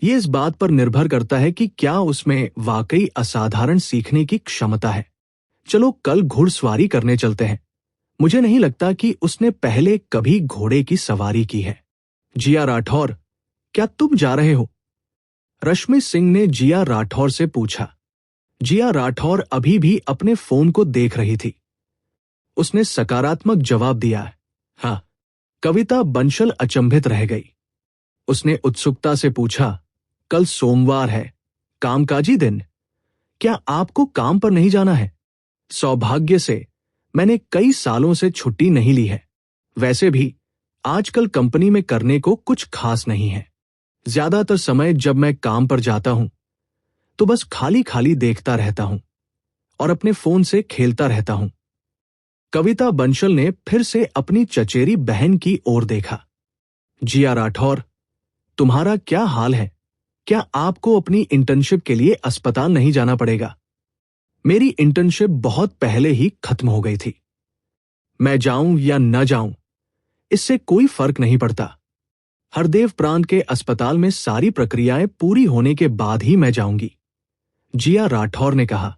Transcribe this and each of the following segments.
ये इस बात पर निर्भर करता है कि क्या उसमें वाकई असाधारण सीखने की क्षमता है। चलो कल घुड़सवारी करने चलते हैं। मुझे नहीं लगता कि उसने पहले कभी घोड़े की सवारी की है। जिया राठौर, क्या तुम जा रहे हो? रश्मि सिंह ने जिया राठौर से पूछा। जिया राठौर अभी भी अपने फोन को देख रही थी। उसने सकारात्मक जवाब दिया, हाँ। कविता बंसल अचंभित रह गई। उसने उत्सुकता से पूछा, कल सोमवार है, कामकाजी दिन, क्या आपको काम पर नहीं जाना है? सौभाग्य से मैंने कई सालों से छुट्टी नहीं ली है। वैसे भी आजकल कंपनी में करने को कुछ खास नहीं है। ज्यादातर समय जब मैं काम पर जाता हूं तो बस खाली खाली देखता रहता हूं और अपने फोन से खेलता रहता हूं। कविता बंसल ने फिर से अपनी चचेरी बहन की ओर देखा। जिया राठौर, तुम्हारा क्या हाल है? क्या आपको अपनी इंटर्नशिप के लिए अस्पताल नहीं जाना पड़ेगा? मेरी इंटर्नशिप बहुत पहले ही खत्म हो गई थी। मैं जाऊं या न जाऊं, इससे कोई फर्क नहीं पड़ता। हरदेव प्रांत के अस्पताल में सारी प्रक्रियाएं पूरी होने के बाद ही मैं जाऊंगी। जिया राठौर ने कहा,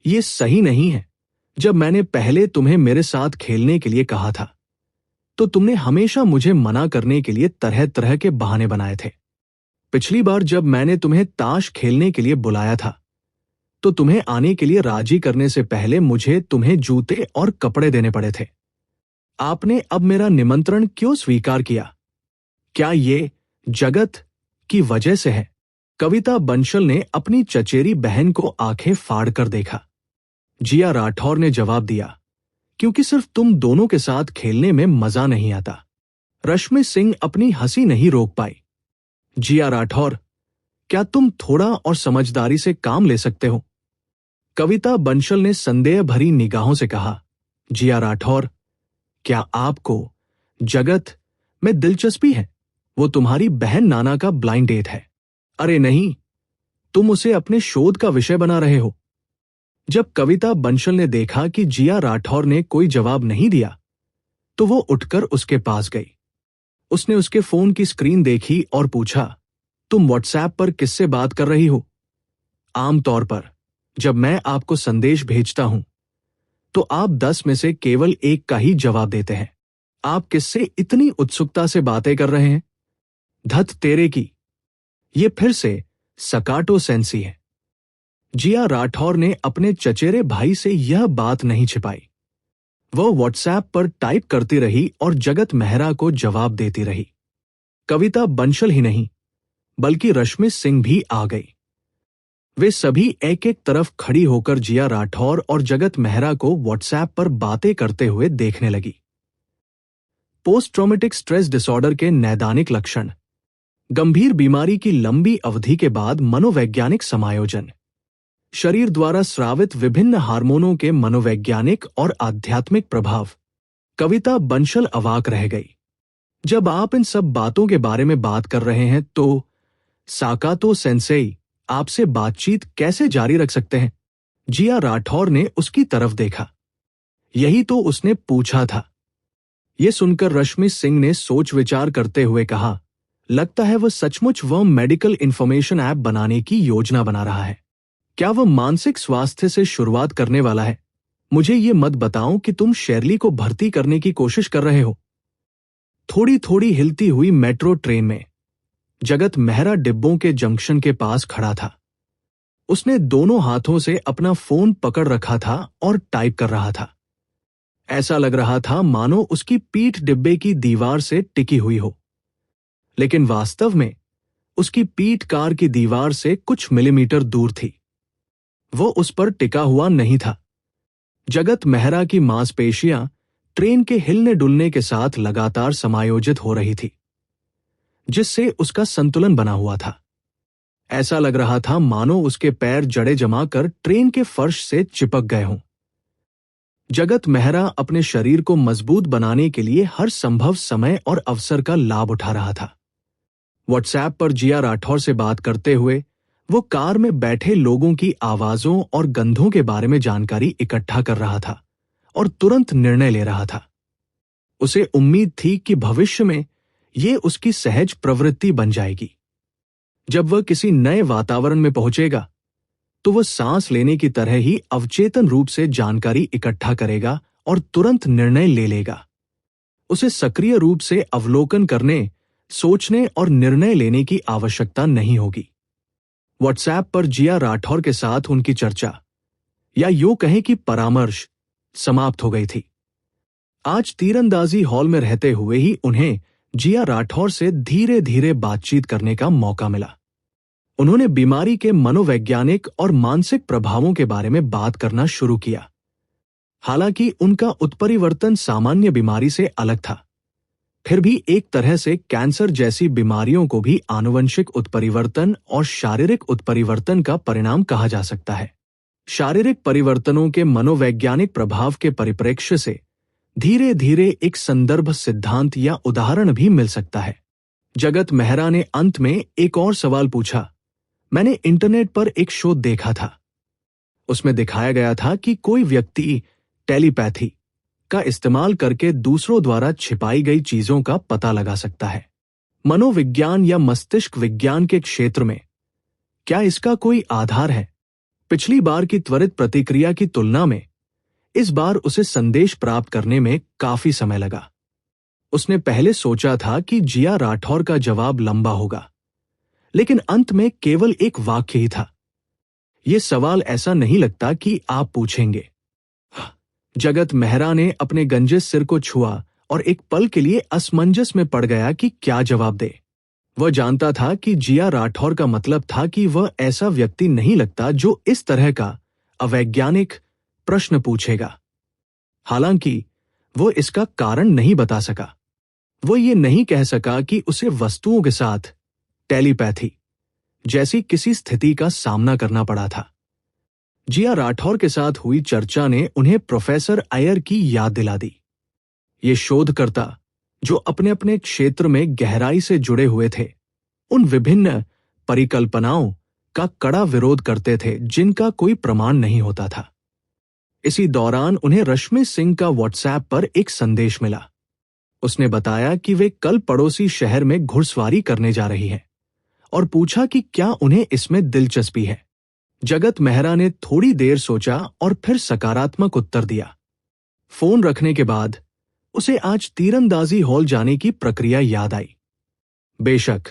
यह सही नहीं है। जब मैंने पहले तुम्हें मेरे साथ खेलने के लिए कहा था तो तुमने हमेशा मुझे मना करने के लिए तरह तरह के बहाने बनाए थे। पिछली बार जब मैंने तुम्हें ताश खेलने के लिए बुलाया था तो तुम्हें आने के लिए राजी करने से पहले मुझे तुम्हें जूते और कपड़े देने पड़े थे। आपने अब मेरा निमंत्रण क्यों स्वीकार किया? क्या ये जगत की वजह से है? कविता बंसल ने अपनी चचेरी बहन को आंखें फाड़कर देखा। जिया राठौर ने जवाब दिया, क्योंकि सिर्फ तुम दोनों के साथ खेलने में मजा नहीं आता। रश्मि सिंह अपनी हंसी नहीं रोक पाई। जिया राठौर, क्या तुम थोड़ा और समझदारी से काम ले सकते हो? कविता बंसल ने संदेह भरी निगाहों से कहा। जिया राठौर, क्या आपको जगत में दिलचस्पी है? वो तुम्हारी बहन नाना का ब्लाइंड डेट है। अरे नहीं, तुम उसे अपने शोध का विषय बना रहे हो। जब कविता बंसल ने देखा कि जिया राठौर ने कोई जवाब नहीं दिया तो वो उठकर उसके पास गई। उसने उसके फोन की स्क्रीन देखी और पूछा, तुम व्हाट्सएप पर किससे बात कर रही हो? आमतौर पर जब मैं आपको संदेश भेजता हूं तो आप 10 में से केवल एक का ही जवाब देते हैं। आप किससे इतनी उत्सुकता से बातें कर रहे हैं? धत तेरे की, ये फिर से सकाटो सेंसी है। जिया राठौर ने अपने चचेरे भाई से यह बात नहीं छिपाई। वह व्हाट्सएप पर टाइप करती रही और जगत मेहरा को जवाब देती रही। कविता बंसल ही नहीं बल्कि रश्मि सिंह भी आ गई। वे सभी एक एक तरफ खड़ी होकर जिया राठौर और जगत मेहरा को व्हाट्सएप पर बातें करते हुए देखने लगी। पोस्ट ट्रॉमेटिक स्ट्रेस डिसऑर्डर के नैदानिक लक्षण, गंभीर बीमारी की लंबी अवधि के बाद मनोवैज्ञानिक समायोजन, शरीर द्वारा स्रावित विभिन्न हार्मोनों के मनोवैज्ञानिक और आध्यात्मिक प्रभाव। कविता बंसल अवाक रह गई। जब आप इन सब बातों के बारे में बात कर रहे हैं तो साकातो सेंसेई आपसे बातचीत कैसे जारी रख सकते हैं? जिया राठौर ने उसकी तरफ देखा। यही तो उसने पूछा था। यह सुनकर रश्मि सिंह ने सोच विचार करते हुए कहा, लगता है वह सचमुच वह मेडिकल इंफॉर्मेशन ऐप बनाने की योजना बना रहा है। क्या वह मानसिक स्वास्थ्य से शुरुआत करने वाला है? मुझे ये मत बताओ कि तुम शेरली को भर्ती करने की कोशिश कर रहे हो। थोड़ी थोड़ी हिलती हुई मेट्रो ट्रेन में जगत मेहरा डिब्बों के जंक्शन के पास खड़ा था। उसने दोनों हाथों से अपना फोन पकड़ रखा था और टाइप कर रहा था। ऐसा लग रहा था मानो उसकी पीठ डिब्बे की दीवार से टिकी हुई हो, लेकिन वास्तव में उसकी पीठ कार की दीवार से कुछ मिलीमीटर दूर थी। वो उस पर टिका हुआ नहीं था। जगत मेहरा की मांसपेशियां ट्रेन के हिलने डुलने के साथ लगातार समायोजित हो रही थी, जिससे उसका संतुलन बना हुआ था। ऐसा लग रहा था मानो उसके पैर जड़े जमाकर ट्रेन के फर्श से चिपक गए हों। जगत मेहरा अपने शरीर को मजबूत बनाने के लिए हर संभव समय और अवसर का लाभ उठा रहा था। व्हाट्सएप पर जिया राठौर से बात करते हुए वो कार में बैठे लोगों की आवाजों और गंधों के बारे में जानकारी इकट्ठा कर रहा था और तुरंत निर्णय ले रहा था। उसे उम्मीद थी कि भविष्य में ये उसकी सहज प्रवृत्ति बन जाएगी। जब वह किसी नए वातावरण में पहुंचेगा तो वह सांस लेने की तरह ही अवचेतन रूप से जानकारी इकट्ठा करेगा और तुरंत निर्णय ले लेगा। उसे सक्रिय रूप से अवलोकन करने, सोचने और निर्णय लेने की आवश्यकता नहीं होगी। व्हाट्सएप पर जिया राठौर के साथ उनकी चर्चा, या यूं कहें कि परामर्श, समाप्त हो गई थी। आज तीरंदाजी हॉल में रहते हुए ही उन्हें जिया राठौर से धीरे धीरे बातचीत करने का मौका मिला। उन्होंने बीमारी के मनोवैज्ञानिक और मानसिक प्रभावों के बारे में बात करना शुरू किया। हालांकि उनका उत्परिवर्तन सामान्य बीमारी से अलग था, फिर भी एक तरह से कैंसर जैसी बीमारियों को भी आनुवंशिक उत्परिवर्तन और शारीरिक उत्परिवर्तन का परिणाम कहा जा सकता है। शारीरिक परिवर्तनों के मनोवैज्ञानिक प्रभाव के परिप्रेक्ष्य से धीरे धीरे एक संदर्भ सिद्धांत या उदाहरण भी मिल सकता है। जगत मेहरा ने अंत में एक और सवाल पूछा। मैंने इंटरनेट पर एक शो देखा था। उसमें दिखाया गया था कि कोई व्यक्ति टेलीपैथी का इस्तेमाल करके दूसरों द्वारा छिपाई गई चीजों का पता लगा सकता है। मनोविज्ञान या मस्तिष्क विज्ञान के क्षेत्र में क्या इसका कोई आधार है? पिछली बार की त्वरित प्रतिक्रिया की तुलना में इस बार उसे संदेश प्राप्त करने में काफी समय लगा। उसने पहले सोचा था कि जिया राठौर का जवाब लंबा होगा, लेकिन अंत में केवल एक वाक्य ही था। यह सवाल ऐसा नहीं लगता कि आप पूछेंगे। जगत मेहरा ने अपने गंजे सिर को छुआ और एक पल के लिए असमंजस में पड़ गया कि क्या जवाब दे। वह जानता था कि जिया राठौर का मतलब था कि वह ऐसा व्यक्ति नहीं लगता जो इस तरह का अवैज्ञानिक प्रश्न पूछेगा। हालांकि वह इसका कारण नहीं बता सका। वह ये नहीं कह सका कि उसे वस्तुओं के साथ टेलीपैथी जैसी किसी स्थिति का सामना करना पड़ा था। जिया राठौर के साथ हुई चर्चा ने उन्हें प्रोफेसर अय्यर की याद दिला दी। ये शोधकर्ता जो अपने अपने क्षेत्र में गहराई से जुड़े हुए थे, उन विभिन्न परिकल्पनाओं का कड़ा विरोध करते थे जिनका कोई प्रमाण नहीं होता था। इसी दौरान उन्हें रश्मि सिंह का व्हाट्सएप पर एक संदेश मिला। उसने बताया कि वे कल पड़ोसी शहर में घुड़सवारी करने जा रही है और पूछा कि क्या उन्हें इसमें दिलचस्पी है। जगत मेहरा ने थोड़ी देर सोचा और फिर सकारात्मक उत्तर दिया। फोन रखने के बाद उसे आज तीरंदाजी हॉल जाने की प्रक्रिया याद आई। बेशक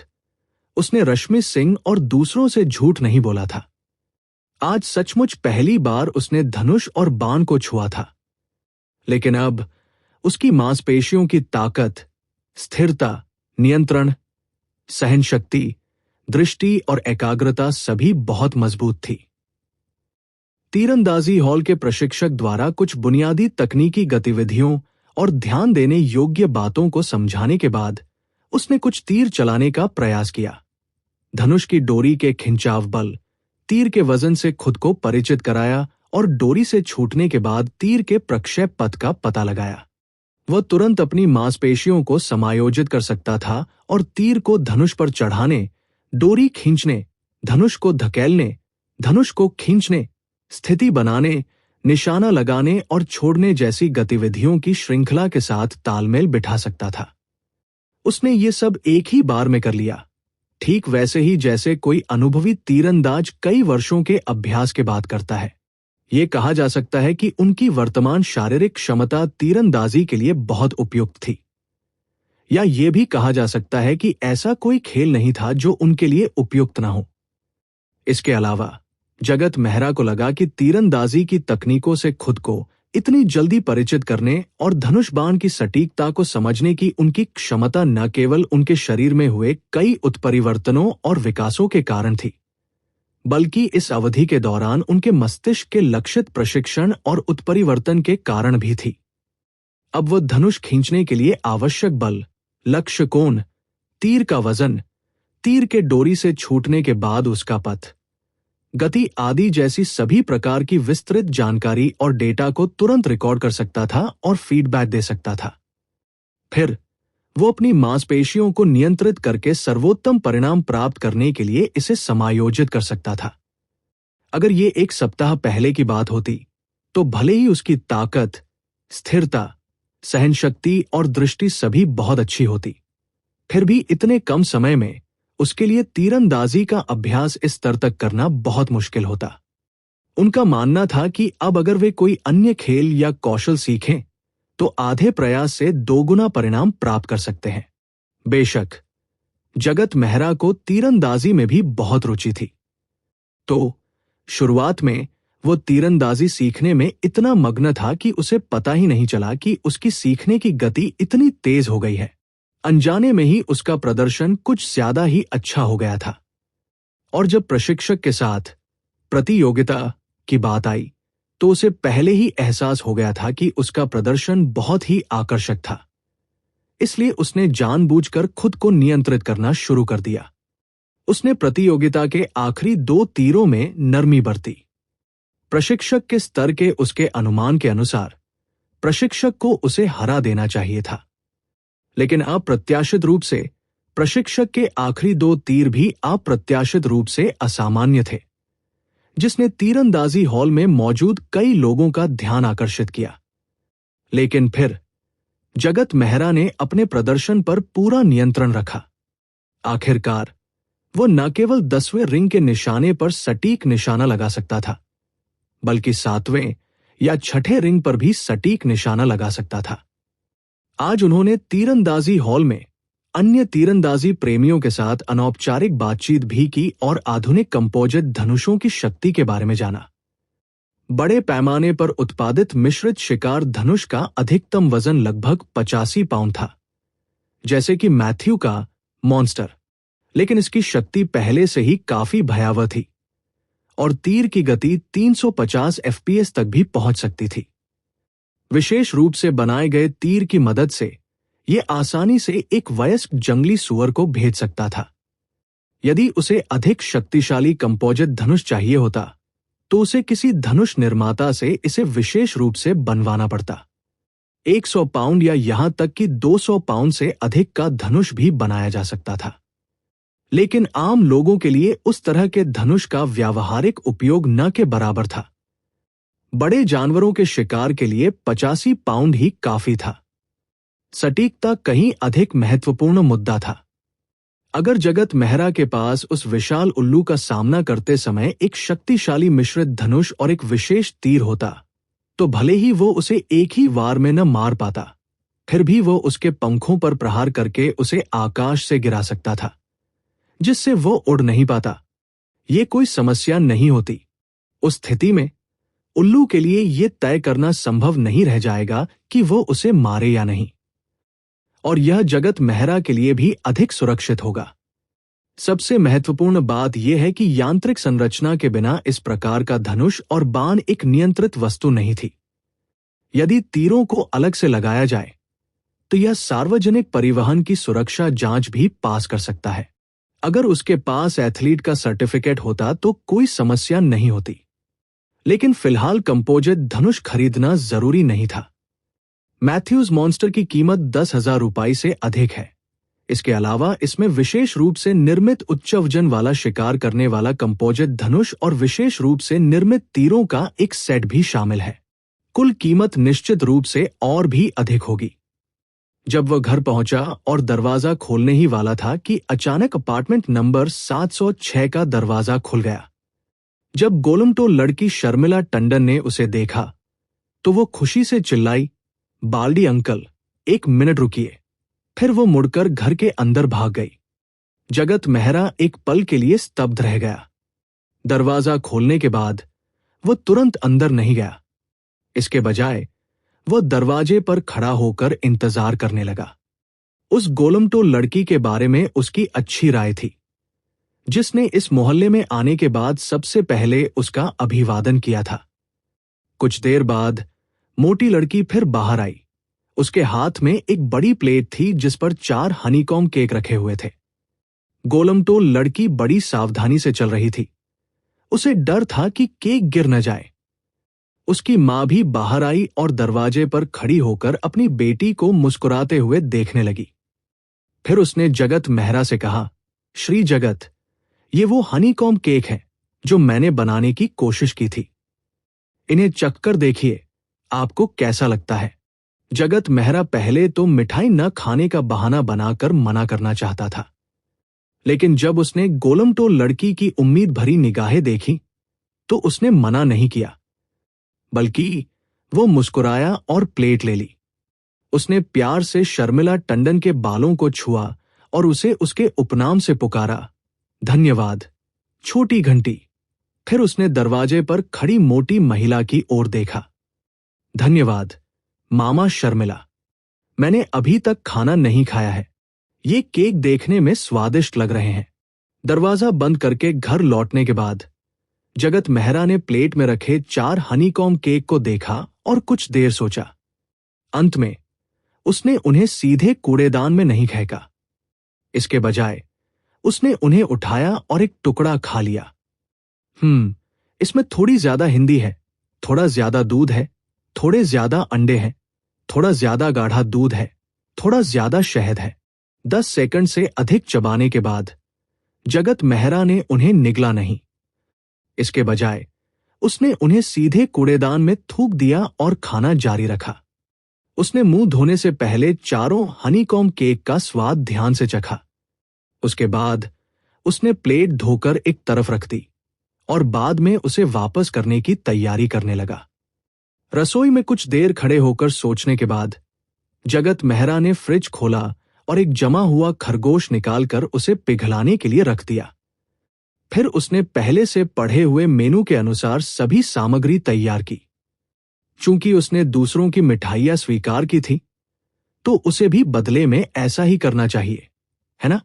उसने रश्मि सिंह और दूसरों से झूठ नहीं बोला था। आज सचमुच पहली बार उसने धनुष और बाण को छुआ था, लेकिन अब उसकी मांसपेशियों की ताकत, स्थिरता, नियंत्रण, सहनशक्ति, दृष्टि और एकाग्रता सभी बहुत मजबूत थी। तीरंदाजी हॉल के प्रशिक्षक द्वारा कुछ बुनियादी तकनीकी गतिविधियों और ध्यान देने योग्य बातों को समझाने के बाद उसने कुछ तीर चलाने का प्रयास किया। धनुष की डोरी के खिंचाव बल, तीर के वजन से खुद को परिचित कराया और डोरी से छूटने के बाद तीर के प्रक्षेप पथ का पता लगाया। वह तुरंत अपनी मांसपेशियों को समायोजित कर सकता था और तीर को धनुष पर चढ़ाने, डोरी खींचने, धनुष को धकेलने, धनुष को खींचने, स्थिति बनाने, निशाना लगाने और छोड़ने जैसी गतिविधियों की श्रृंखला के साथ तालमेल बिठा सकता था। उसने ये सब एक ही बार में कर लिया, ठीक वैसे ही जैसे कोई अनुभवी तीरंदाज कई वर्षों के अभ्यास के बाद करता है। ये कहा जा सकता है कि उनकी वर्तमान शारीरिक क्षमता तीरंदाजी के लिए बहुत उपयुक्त थी, या यह भी कहा जा सकता है कि ऐसा कोई खेल नहीं था जो उनके लिए उपयुक्त न हो। इसके अलावा जगत मेहरा को लगा कि तीरंदाजी की तकनीकों से खुद को इतनी जल्दी परिचित करने और धनुष बाण की सटीकता को समझने की उनकी क्षमता न केवल उनके शरीर में हुए कई उत्परिवर्तनों और विकासों के कारण थी, बल्कि इस अवधि के दौरान उनके मस्तिष्क के लक्षित प्रशिक्षण और उत्परिवर्तन के कारण भी थी। अब वह धनुष खींचने के लिए आवश्यक बल, लक्ष्य कोण, तीर का वजन, तीर के डोरी से छूटने के बाद उसका पथ, गति आदि जैसी सभी प्रकार की विस्तृत जानकारी और डेटा को तुरंत रिकॉर्ड कर सकता था और फीडबैक दे सकता था। फिर वो अपनी मांसपेशियों को नियंत्रित करके सर्वोत्तम परिणाम प्राप्त करने के लिए इसे समायोजित कर सकता था। अगर ये एक सप्ताह पहले की बात होती तो भले ही उसकी ताकत, स्थिरता, सहनशक्ति और दृष्टि सभी बहुत अच्छी होती, फिर भी इतने कम समय में उसके लिए तीरंदाजी का अभ्यास इस स्तर तक करना बहुत मुश्किल होता। उनका मानना था कि अब अगर वे कोई अन्य खेल या कौशल सीखें तो आधे प्रयास से दोगुना परिणाम प्राप्त कर सकते हैं। बेशक जगत मेहरा को तीरंदाजी में भी बहुत रुचि थी, तो शुरुआत में वो तीरंदाजी सीखने में इतना मग्न था कि उसे पता ही नहीं चला कि उसकी सीखने की गति इतनी तेज हो गई है। अनजाने में ही उसका प्रदर्शन कुछ ज्यादा ही अच्छा हो गया था, और जब प्रशिक्षक के साथ प्रतियोगिता की बात आई तो उसे पहले ही एहसास हो गया था कि उसका प्रदर्शन बहुत ही आकर्षक था। इसलिए उसने जानबूझकर खुद को नियंत्रित करना शुरू कर दिया। उसने प्रतियोगिता के आखिरी 2 तीरों में नरमी बरती। प्रशिक्षक के स्तर के उसके अनुमान के अनुसार प्रशिक्षक को उसे हरा देना चाहिए था, लेकिन अप्रत्याशित रूप से प्रशिक्षक के आखिरी 2 तीर भी अप्रत्याशित रूप से असामान्य थे, जिसने तीरंदाजी हॉल में मौजूद कई लोगों का ध्यान आकर्षित किया। लेकिन फिर जगत मेहरा ने अपने प्रदर्शन पर पूरा नियंत्रण रखा। आखिरकार वो न केवल 10वें रिंग के निशाने पर सटीक निशाना लगा सकता था, बल्कि 7वें या 6ठे रिंग पर भी सटीक निशाना लगा सकता था। आज उन्होंने तीरंदाजी हॉल में अन्य तीरंदाजी प्रेमियों के साथ अनौपचारिक बातचीत भी की और आधुनिक कंपोजिट धनुषों की शक्ति के बारे में जाना। बड़े पैमाने पर उत्पादित मिश्रित शिकार धनुष का अधिकतम वजन लगभग 85 पाउंड था, जैसे कि मैथ्यू का मॉन्स्टर, लेकिन इसकी शक्ति पहले से ही काफी भयावह थी और तीर की गति 350 एफपीएस तक भी पहुंच सकती थी। विशेष रूप से बनाए गए तीर की मदद से यह आसानी से एक वयस्क जंगली सुअर को भेज सकता था। यदि उसे अधिक शक्तिशाली कंपोजिट धनुष चाहिए होता तो उसे किसी धनुष निर्माता से इसे विशेष रूप से बनवाना पड़ता। 100 पाउंड या यहां तक कि 200 पाउंड से अधिक का धनुष भी बनाया जा सकता था, लेकिन आम लोगों के लिए उस तरह के धनुष का व्यावहारिक उपयोग न के बराबर था। बड़े जानवरों के शिकार के लिए 85 पाउंड ही काफी था। सटीकता कहीं अधिक महत्वपूर्ण मुद्दा था। अगर जगत मेहरा के पास उस विशाल उल्लू का सामना करते समय एक शक्तिशाली मिश्रित धनुष और एक विशेष तीर होता, तो भले ही वो उसे एक ही वार में न मार पाता, फिर भी वो उसके पंखों पर प्रहार करके उसे आकाश से गिरा सकता था, जिससे वो उड़ नहीं पाता। ये कोई समस्या नहीं होती। उस स्थिति में उल्लू के लिए यह तय करना संभव नहीं रह जाएगा कि वो उसे मारे या नहीं, और यह जगत मेहरा के लिए भी अधिक सुरक्षित होगा। सबसे महत्वपूर्ण बात यह है कि यांत्रिक संरचना के बिना इस प्रकार का धनुष और बाण एक नियंत्रित वस्तु नहीं थी। यदि तीरों को अलग से लगाया जाए तो यह सार्वजनिक परिवहन की सुरक्षा जांच भी पास कर सकता है। अगर उसके पास एथलीट का सर्टिफिकेट होता तो कोई समस्या नहीं होती, लेकिन फिलहाल कंपोजिट धनुष खरीदना जरूरी नहीं था। मैथ्यूज मॉन्स्टर की कीमत 10,000 रुपये से अधिक है। इसके अलावा इसमें विशेष रूप से निर्मित उच्च वजन वाला शिकार करने वाला कंपोजिट धनुष और विशेष रूप से निर्मित तीरों का एक सेट भी शामिल है। कुल कीमत निश्चित रूप से और भी अधिक होगी। जब वह घर पहुंचा और दरवाजा खोलने ही वाला था कि अचानक अपार्टमेंट नंबर 706 का दरवाजा खुल गया। जब गोलमटोल लड़की शर्मिला टंडन ने उसे देखा तो वो खुशी से चिल्लाई, बाल्डी अंकल, 1 मिनट रुकिए। फिर वो मुड़कर घर के अंदर भाग गई। जगत मेहरा एक पल के लिए स्तब्ध रह गया। दरवाजा खोलने के बाद वो तुरंत अंदर नहीं गया। इसके बजाय वो दरवाजे पर खड़ा होकर इंतजार करने लगा। उस गोलमटोल लड़की के बारे में उसकी अच्छी राय थी, जिसने इस मोहल्ले में आने के बाद सबसे पहले उसका अभिवादन किया था। कुछ देर बाद मोटी लड़की फिर बाहर आई। उसके हाथ में एक बड़ी प्लेट थी जिस पर 4 हनीकॉम्ब केक रखे हुए थे। गोलमटोल लड़की बड़ी सावधानी से चल रही थी। उसे डर था कि केक गिर न जाए। उसकी मां भी बाहर आई और दरवाजे पर खड़ी होकर अपनी बेटी को मुस्कुराते हुए देखने लगी। फिर उसने जगत मेहरा से कहा, श्री जगत, ये वो हनीकॉम्ब केक हैं जो मैंने बनाने की कोशिश की थी। इन्हें चखकर देखिए, आपको कैसा लगता है। जगत मेहरा पहले तो मिठाई न खाने का बहाना बनाकर मना करना चाहता था, लेकिन जब उसने गोलमटोल लड़की की उम्मीद भरी निगाहें देखी तो उसने मना नहीं किया, बल्कि वो मुस्कुराया और प्लेट ले ली। उसने प्यार से शर्मिला टंडन के बालों को छुआ और उसे उसके उपनाम से पुकारा, धन्यवाद छोटी घंटी। फिर उसने दरवाजे पर खड़ी मोटी महिला की ओर देखा। धन्यवाद मामा शर्मिला, मैंने अभी तक खाना नहीं खाया है। ये केक देखने में स्वादिष्ट लग रहे हैं। दरवाजा बंद करके घर लौटने के बाद जगत मेहरा ने प्लेट में रखे 4 हनीकॉम्ब केक को देखा और कुछ देर सोचा। अंत में उसने उन्हें सीधे कूड़ेदान में नहीं फेंका। इसके बजाय उसने उन्हें उठाया और एक टुकड़ा खा लिया। इसमें थोड़ी ज्यादा हिंदी है, थोड़ा ज्यादा दूध है, थोड़े ज्यादा अंडे हैं, थोड़ा ज्यादा गाढ़ा दूध है, थोड़ा ज्यादा शहद है। 10 सेकंड से अधिक चबाने के बाद जगत मेहरा ने उन्हें निगला नहीं। इसके बजाय उसने उन्हें सीधे कूड़ेदान में थूक दिया और खाना जारी रखा। उसने मुंह धोने से पहले चारों हनीकॉम्ब केक का स्वाद ध्यान से चखा। उसके बाद उसने प्लेट धोकर एक तरफ रख दी और बाद में उसे वापस करने की तैयारी करने लगा। रसोई में कुछ देर खड़े होकर सोचने के बाद जगत मेहरा ने फ्रिज खोला और एक जमा हुआ खरगोश निकालकर उसे पिघलाने के लिए रख दिया। फिर उसने पहले से पढ़े हुए मेनू के अनुसार सभी सामग्री तैयार की। चूंकि उसने दूसरों की मिठाइयां स्वीकार की थी, तो उसे भी बदले में ऐसा ही करना चाहिए, है ना?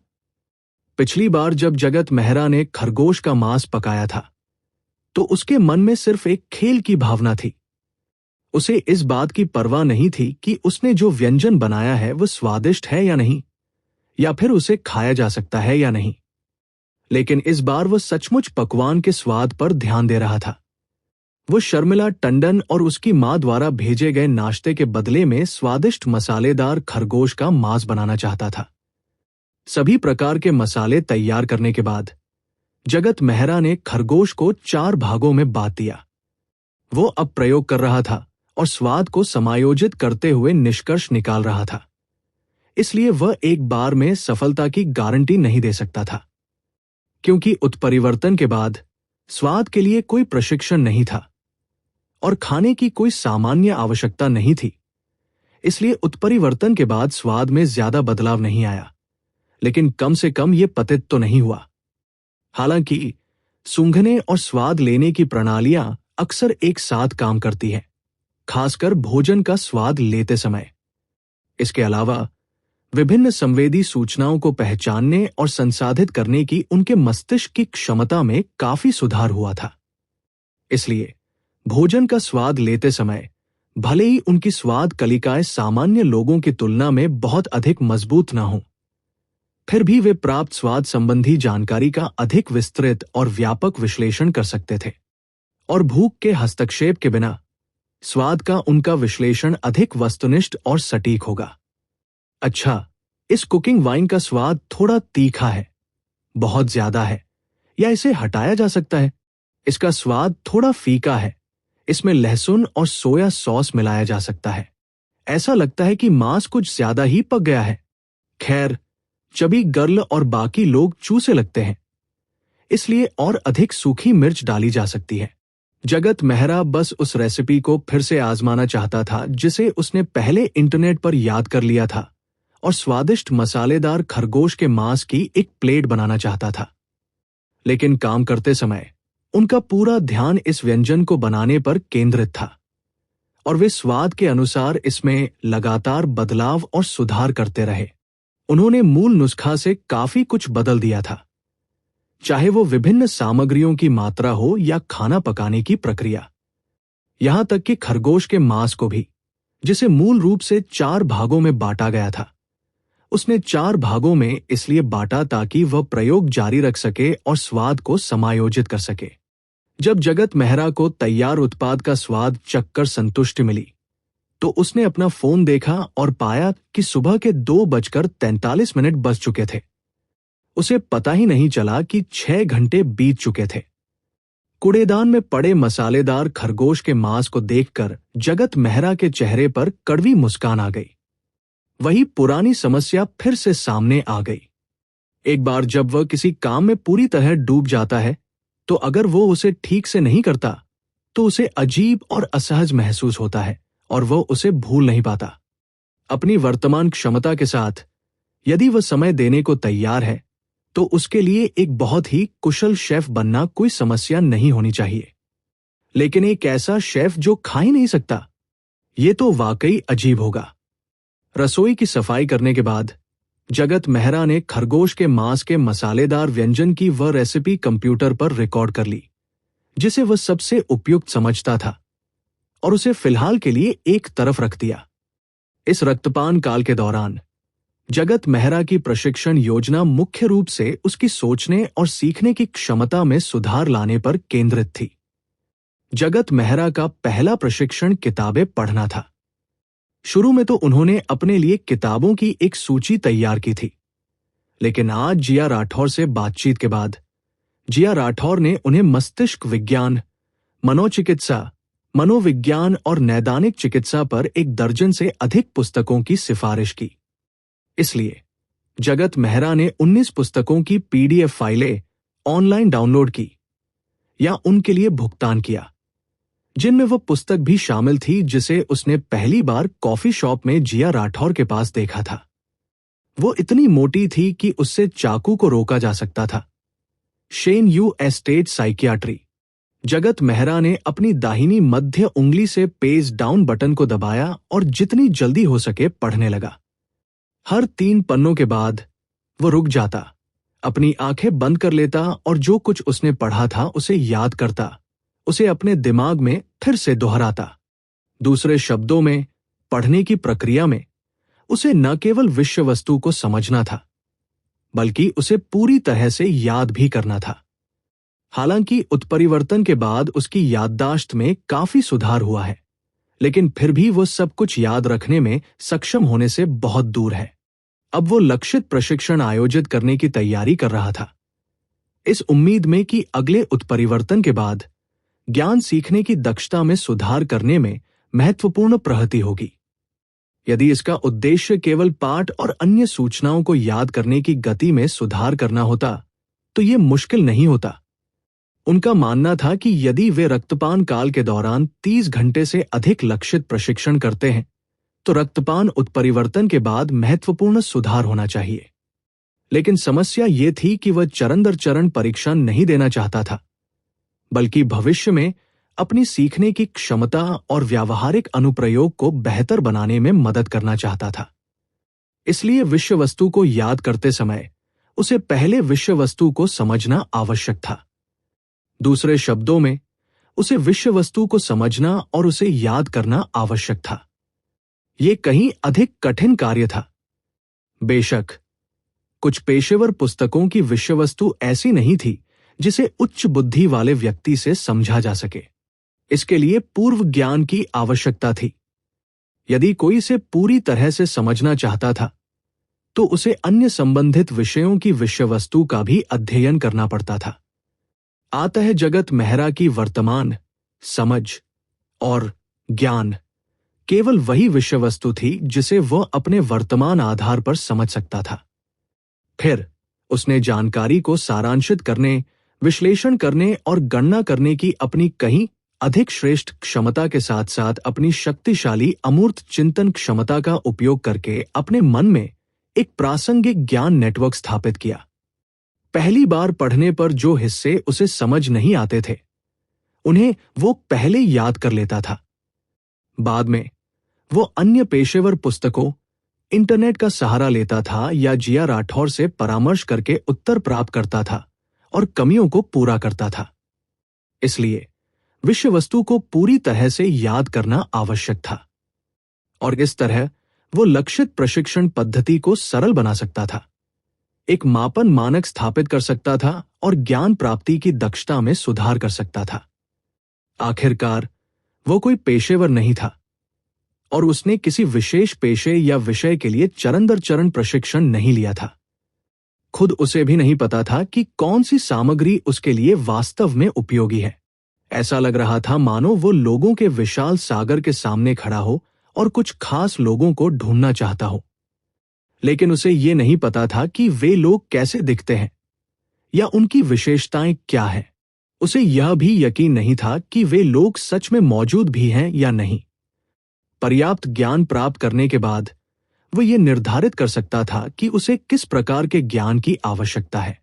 पिछली बार जब जगत मेहरा ने खरगोश का मांस पकाया था, तो उसके मन में सिर्फ एक खेल की भावना थी। उसे इस बात की परवाह नहीं थी कि उसने जो व्यंजन बनाया है वो स्वादिष्ट है या नहीं, या फिर उसे खाया जा सकता है या नहीं। लेकिन इस बार वह सचमुच पकवान के स्वाद पर ध्यान दे रहा था। वो शर्मिला टंडन और उसकी मां द्वारा भेजे गए नाश्ते के बदले में स्वादिष्ट मसालेदार खरगोश का मांस बनाना चाहता था। सभी प्रकार के मसाले तैयार करने के बाद जगत मेहरा ने खरगोश को 4 भागों में बांट दिया। वो अब प्रयोग कर रहा था और स्वाद को समायोजित करते हुए निष्कर्ष निकाल रहा था। इसलिए वह एक बार में सफलता की गारंटी नहीं दे सकता था, क्योंकि उत्परिवर्तन के बाद स्वाद के लिए कोई प्रशिक्षण नहीं था और खाने की कोई सामान्य आवश्यकता नहीं थी। इसलिए उत्परिवर्तन के बाद स्वाद में ज्यादा बदलाव नहीं आया, लेकिन कम से कम ये पतित तो नहीं हुआ। हालांकि सूंघने और स्वाद लेने की प्रणालियां अक्सर एक साथ काम करती हैं, खासकर भोजन का स्वाद लेते समय। इसके अलावा विभिन्न संवेदी सूचनाओं को पहचानने और संसाधित करने की उनके मस्तिष्क की क्षमता में काफी सुधार हुआ था। इसलिए भोजन का स्वाद लेते समय भले ही उनकी स्वाद कलिकाएं सामान्य लोगों की तुलना में बहुत अधिक मजबूत न हों, फिर भी वे प्राप्त स्वाद संबंधी जानकारी का अधिक विस्तृत और व्यापक विश्लेषण कर सकते थे, और भूख के हस्तक्षेप के बिना स्वाद का उनका विश्लेषण अधिक वस्तुनिष्ठ और सटीक होगा। अच्छा, इस कुकिंग वाइन का स्वाद थोड़ा तीखा है, बहुत ज्यादा है, या इसे हटाया जा सकता है। इसका स्वाद थोड़ा फीका है, इसमें लहसुन और सोया सॉस मिलाया जा सकता है। ऐसा लगता है कि मांस कुछ ज्यादा ही पक गया है। खैर, चबी गर्ल और बाकी लोग चूसे लगते हैं, इसलिए और अधिक सूखी मिर्च डाली जा सकती है। जगत मेहरा बस उस रेसिपी को फिर से आजमाना चाहता था जिसे उसने पहले इंटरनेट पर याद कर लिया था, और स्वादिष्ट मसालेदार खरगोश के मांस की एक प्लेट बनाना चाहता था। लेकिन काम करते समय उनका पूरा ध्यान इस व्यंजन को बनाने पर केंद्रित था, और वे स्वाद के अनुसार इसमें लगातार बदलाव और सुधार करते रहे। उन्होंने मूल नुस्खा से काफी कुछ बदल दिया था, चाहे वो विभिन्न सामग्रियों की मात्रा हो या खाना पकाने की प्रक्रिया। यहां तक कि खरगोश के मांस को भी, जिसे मूल रूप से 4 भागों में बांटा गया था, उसने 4 भागों में इसलिए बांटा ताकि वह प्रयोग जारी रख सके और स्वाद को समायोजित कर सके। जब जगत मेहरा को तैयार उत्पाद का स्वाद चखकर संतुष्टि मिली, तो उसने अपना फोन देखा और पाया कि सुबह के 2:43 बज चुके थे। उसे पता ही नहीं चला कि 6 घंटे बीत चुके थे। कूड़ेदान में पड़े मसालेदार खरगोश के मांस को देखकर जगत मेहरा के चेहरे पर कड़वी मुस्कान आ गई। वही पुरानी समस्या फिर से सामने आ गई। एक बार जब वह किसी काम में पूरी तरह डूब जाता है, तो अगर वो उसे ठीक से नहीं करता तो उसे अजीब और असहज महसूस होता है और वह उसे भूल नहीं पाता। अपनी वर्तमान क्षमता के साथ यदि वह समय देने को तैयार है तो उसके लिए एक बहुत ही कुशल शेफ बनना कोई समस्या नहीं होनी चाहिए। लेकिन एक ऐसा शेफ जो खा ही नहीं सकता, ये तो वाकई अजीब होगा। रसोई की सफाई करने के बाद जगत मेहरा ने खरगोश के मांस के मसालेदार व्यंजन की वह रेसिपी कंप्यूटर पर रिकॉर्ड कर ली जिसे वह सबसे उपयुक्त समझता था और उसे फिलहाल के लिए एक तरफ रख दिया। इस रक्तपान काल के दौरान जगत मेहरा की प्रशिक्षण योजना मुख्य रूप से उसकी सोचने और सीखने की क्षमता में सुधार लाने पर केंद्रित थी। जगत मेहरा का पहला प्रशिक्षण किताबें पढ़ना था। शुरू में तो उन्होंने अपने लिए किताबों की एक सूची तैयार की थी, लेकिन आज जिया राठौर से बातचीत के बाद जिया राठौर ने उन्हें मस्तिष्क विज्ञान, मनोचिकित्सा, मनोविज्ञान और नैदानिक चिकित्सा पर एक दर्जन से अधिक पुस्तकों की सिफारिश की। इसलिए जगत मेहरा ने 19 पुस्तकों की PDF फाइलें ऑनलाइन डाउनलोड की या उनके लिए भुगतान किया, जिनमें वह पुस्तक भी शामिल थी जिसे उसने पहली बार कॉफी शॉप में जिया राठौर के पास देखा था। वो इतनी मोटी थी कि उससे चाकू को रोका जा सकता था। Shane you estate psychiatry. जगत मेहरा ने अपनी दाहिनी मध्य उंगली से पेज डाउन बटन को दबाया और जितनी जल्दी हो सके पढ़ने लगा। हर 3 पन्नों के बाद वो रुक जाता, अपनी आंखें बंद कर लेता और जो कुछ उसने पढ़ा था उसे याद करता, उसे अपने दिमाग में फिर से दोहराता। दूसरे शब्दों में, पढ़ने की प्रक्रिया में उसे न केवल विषय वस्तु को समझना था, बल्कि उसे पूरी तरह से याद भी करना था। हालांकि उत्परिवर्तन के बाद उसकी याददाश्त में काफी सुधार हुआ है, लेकिन फिर भी वो सब कुछ याद रखने में सक्षम होने से बहुत दूर है। अब वो लक्षित प्रशिक्षण आयोजित करने की तैयारी कर रहा था, इस उम्मीद में कि अगले उत्परिवर्तन के बाद ज्ञान सीखने की दक्षता में सुधार करने में महत्वपूर्ण प्रगति होगी। यदि इसका उद्देश्य केवल पाठ और अन्य सूचनाओं को याद करने की गति में सुधार करना होता तो ये मुश्किल नहीं होता। उनका मानना था कि यदि वे रक्तपान काल के दौरान 30 घंटे से अधिक लक्षित प्रशिक्षण करते हैं तो रक्तपान उत्परिवर्तन के बाद महत्वपूर्ण सुधार होना चाहिए। लेकिन समस्या ये थी कि वह चरण दर चरण परीक्षा नहीं देना चाहता था, बल्कि भविष्य में अपनी सीखने की क्षमता और व्यावहारिक अनुप्रयोग को बेहतर बनाने में मदद करना चाहता था। इसलिए विषय वस्तु को याद करते समय उसे पहले विषय वस्तु को समझना आवश्यक था। दूसरे शब्दों में, उसे विषय वस्तु को समझना और उसे याद करना आवश्यक था। यह कहीं अधिक कठिन कार्य था। बेशक, कुछ पेशेवर पुस्तकों की विषय वस्तु ऐसी नहीं थी जिसे उच्च बुद्धि वाले व्यक्ति से समझा जा सके। इसके लिए पूर्व ज्ञान की आवश्यकता थी। यदि कोई इसे पूरी तरह से समझना चाहता था तो उसे अन्य संबंधित विषयों की विषय वस्तु का भी अध्ययन करना पड़ता था। अतः जगत मेहरा की वर्तमान समझ और ज्ञान केवल वही विषय वस्तु थी जिसे वह अपने वर्तमान आधार पर समझ सकता था। फिर उसने जानकारी को सारांशित करने, विश्लेषण करने और गणना करने की अपनी कहीं अधिक श्रेष्ठ क्षमता के साथ साथ अपनी शक्तिशाली अमूर्त चिंतन क्षमता का उपयोग करके अपने मन में एक प्रासंगिक ज्ञान नेटवर्क स्थापित किया। पहली बार पढ़ने पर जो हिस्से उसे समझ नहीं आते थे, उन्हें वो पहले याद कर लेता था। बाद में वो अन्य पेशेवर पुस्तकों, इंटरनेट का सहारा लेता था या जिया राठौर से परामर्श करके उत्तर प्राप्त करता था और कमियों को पूरा करता था। इसलिए विषय वस्तु को पूरी तरह से याद करना आवश्यक था और इस तरह वो लक्षित प्रशिक्षण पद्धति को सरल बना सकता था, एक मापन मानक स्थापित कर सकता था और ज्ञान प्राप्ति की दक्षता में सुधार कर सकता था। आखिरकार वो कोई पेशेवर नहीं था और उसने किसी विशेष पेशे या विषय के लिए चरण दर चरण प्रशिक्षण नहीं लिया था। खुद उसे भी नहीं पता था कि कौन सी सामग्री उसके लिए वास्तव में उपयोगी है। ऐसा लग रहा था मानो वो लोगों के विशाल सागर के सामने खड़ा हो और कुछ खास लोगों को ढूंढना चाहता हो। लेकिन उसे ये नहीं पता था कि वे लोग कैसे दिखते हैं या उनकी विशेषताएं क्या है। उसे यह भी यकीन नहीं था कि वे लोग सच में मौजूद भी हैं या नहीं। पर्याप्त ज्ञान प्राप्त करने के बाद वो ये निर्धारित कर सकता था कि उसे किस प्रकार के ज्ञान की आवश्यकता है।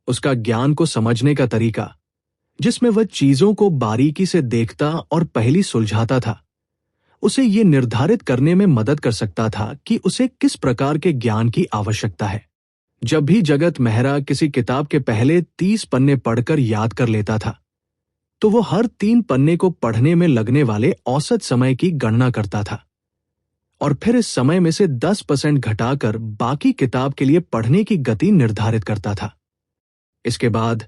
उसका ज्ञान को समझने का तरीका, जिसमें वह चीजों को बारीकी से देखता और पहेली सुलझाता था, उसे ये निर्धारित करने में मदद कर सकता था कि उसे किस प्रकार के ज्ञान की आवश्यकता है। जब भी जगत मेहरा किसी किताब के पहले 30 पन्ने पढ़कर याद कर लेता था, तो वो हर 3 पन्ने को पढ़ने में लगने वाले औसत समय की गणना करता था और फिर इस समय में से 10% घटाकर बाकी किताब के लिए पढ़ने की गति निर्धारित करता था। इसके बाद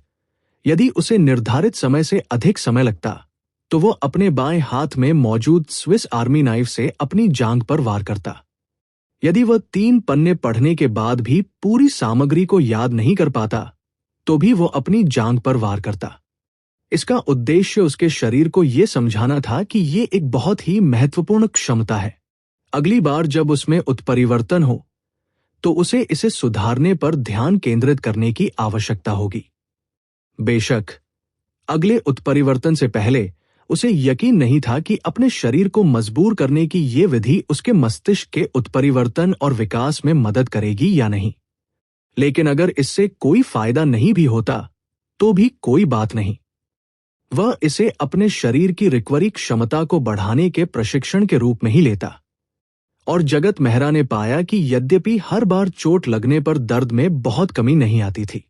यदि उसे निर्धारित समय से अधिक समय लगता, तो वो अपने बाएं हाथ में मौजूद स्विस आर्मी नाइफ से अपनी जांघ पर वार करता। यदि वह 3 पन्ने पढ़ने के बाद भी पूरी सामग्री को याद नहीं कर पाता, तो भी वो अपनी जांघ पर वार करता। इसका उद्देश्य उसके शरीर को यह समझाना था कि ये एक बहुत ही महत्वपूर्ण क्षमता है। अगली बार जब उसमें उत्परिवर्तन हो, तो उसे इसे सुधारने पर ध्यान केंद्रित करने की आवश्यकता होगी। बेशक अगले उत्परिवर्तन से पहले उसे यकीन नहीं था कि अपने शरीर को मजबूर करने की ये विधि उसके मस्तिष्क के उत्परिवर्तन और विकास में मदद करेगी या नहीं। लेकिन अगर इससे कोई फायदा नहीं भी होता, तो भी कोई बात नहीं। वह इसे अपने शरीर की रिकवरी क्षमता को बढ़ाने के प्रशिक्षण के रूप में ही लेता। और जगत मेहरा ने पाया कि यद्यपि हर बार चोट लगने पर दर्द में बहुत कमी नहीं आती थी,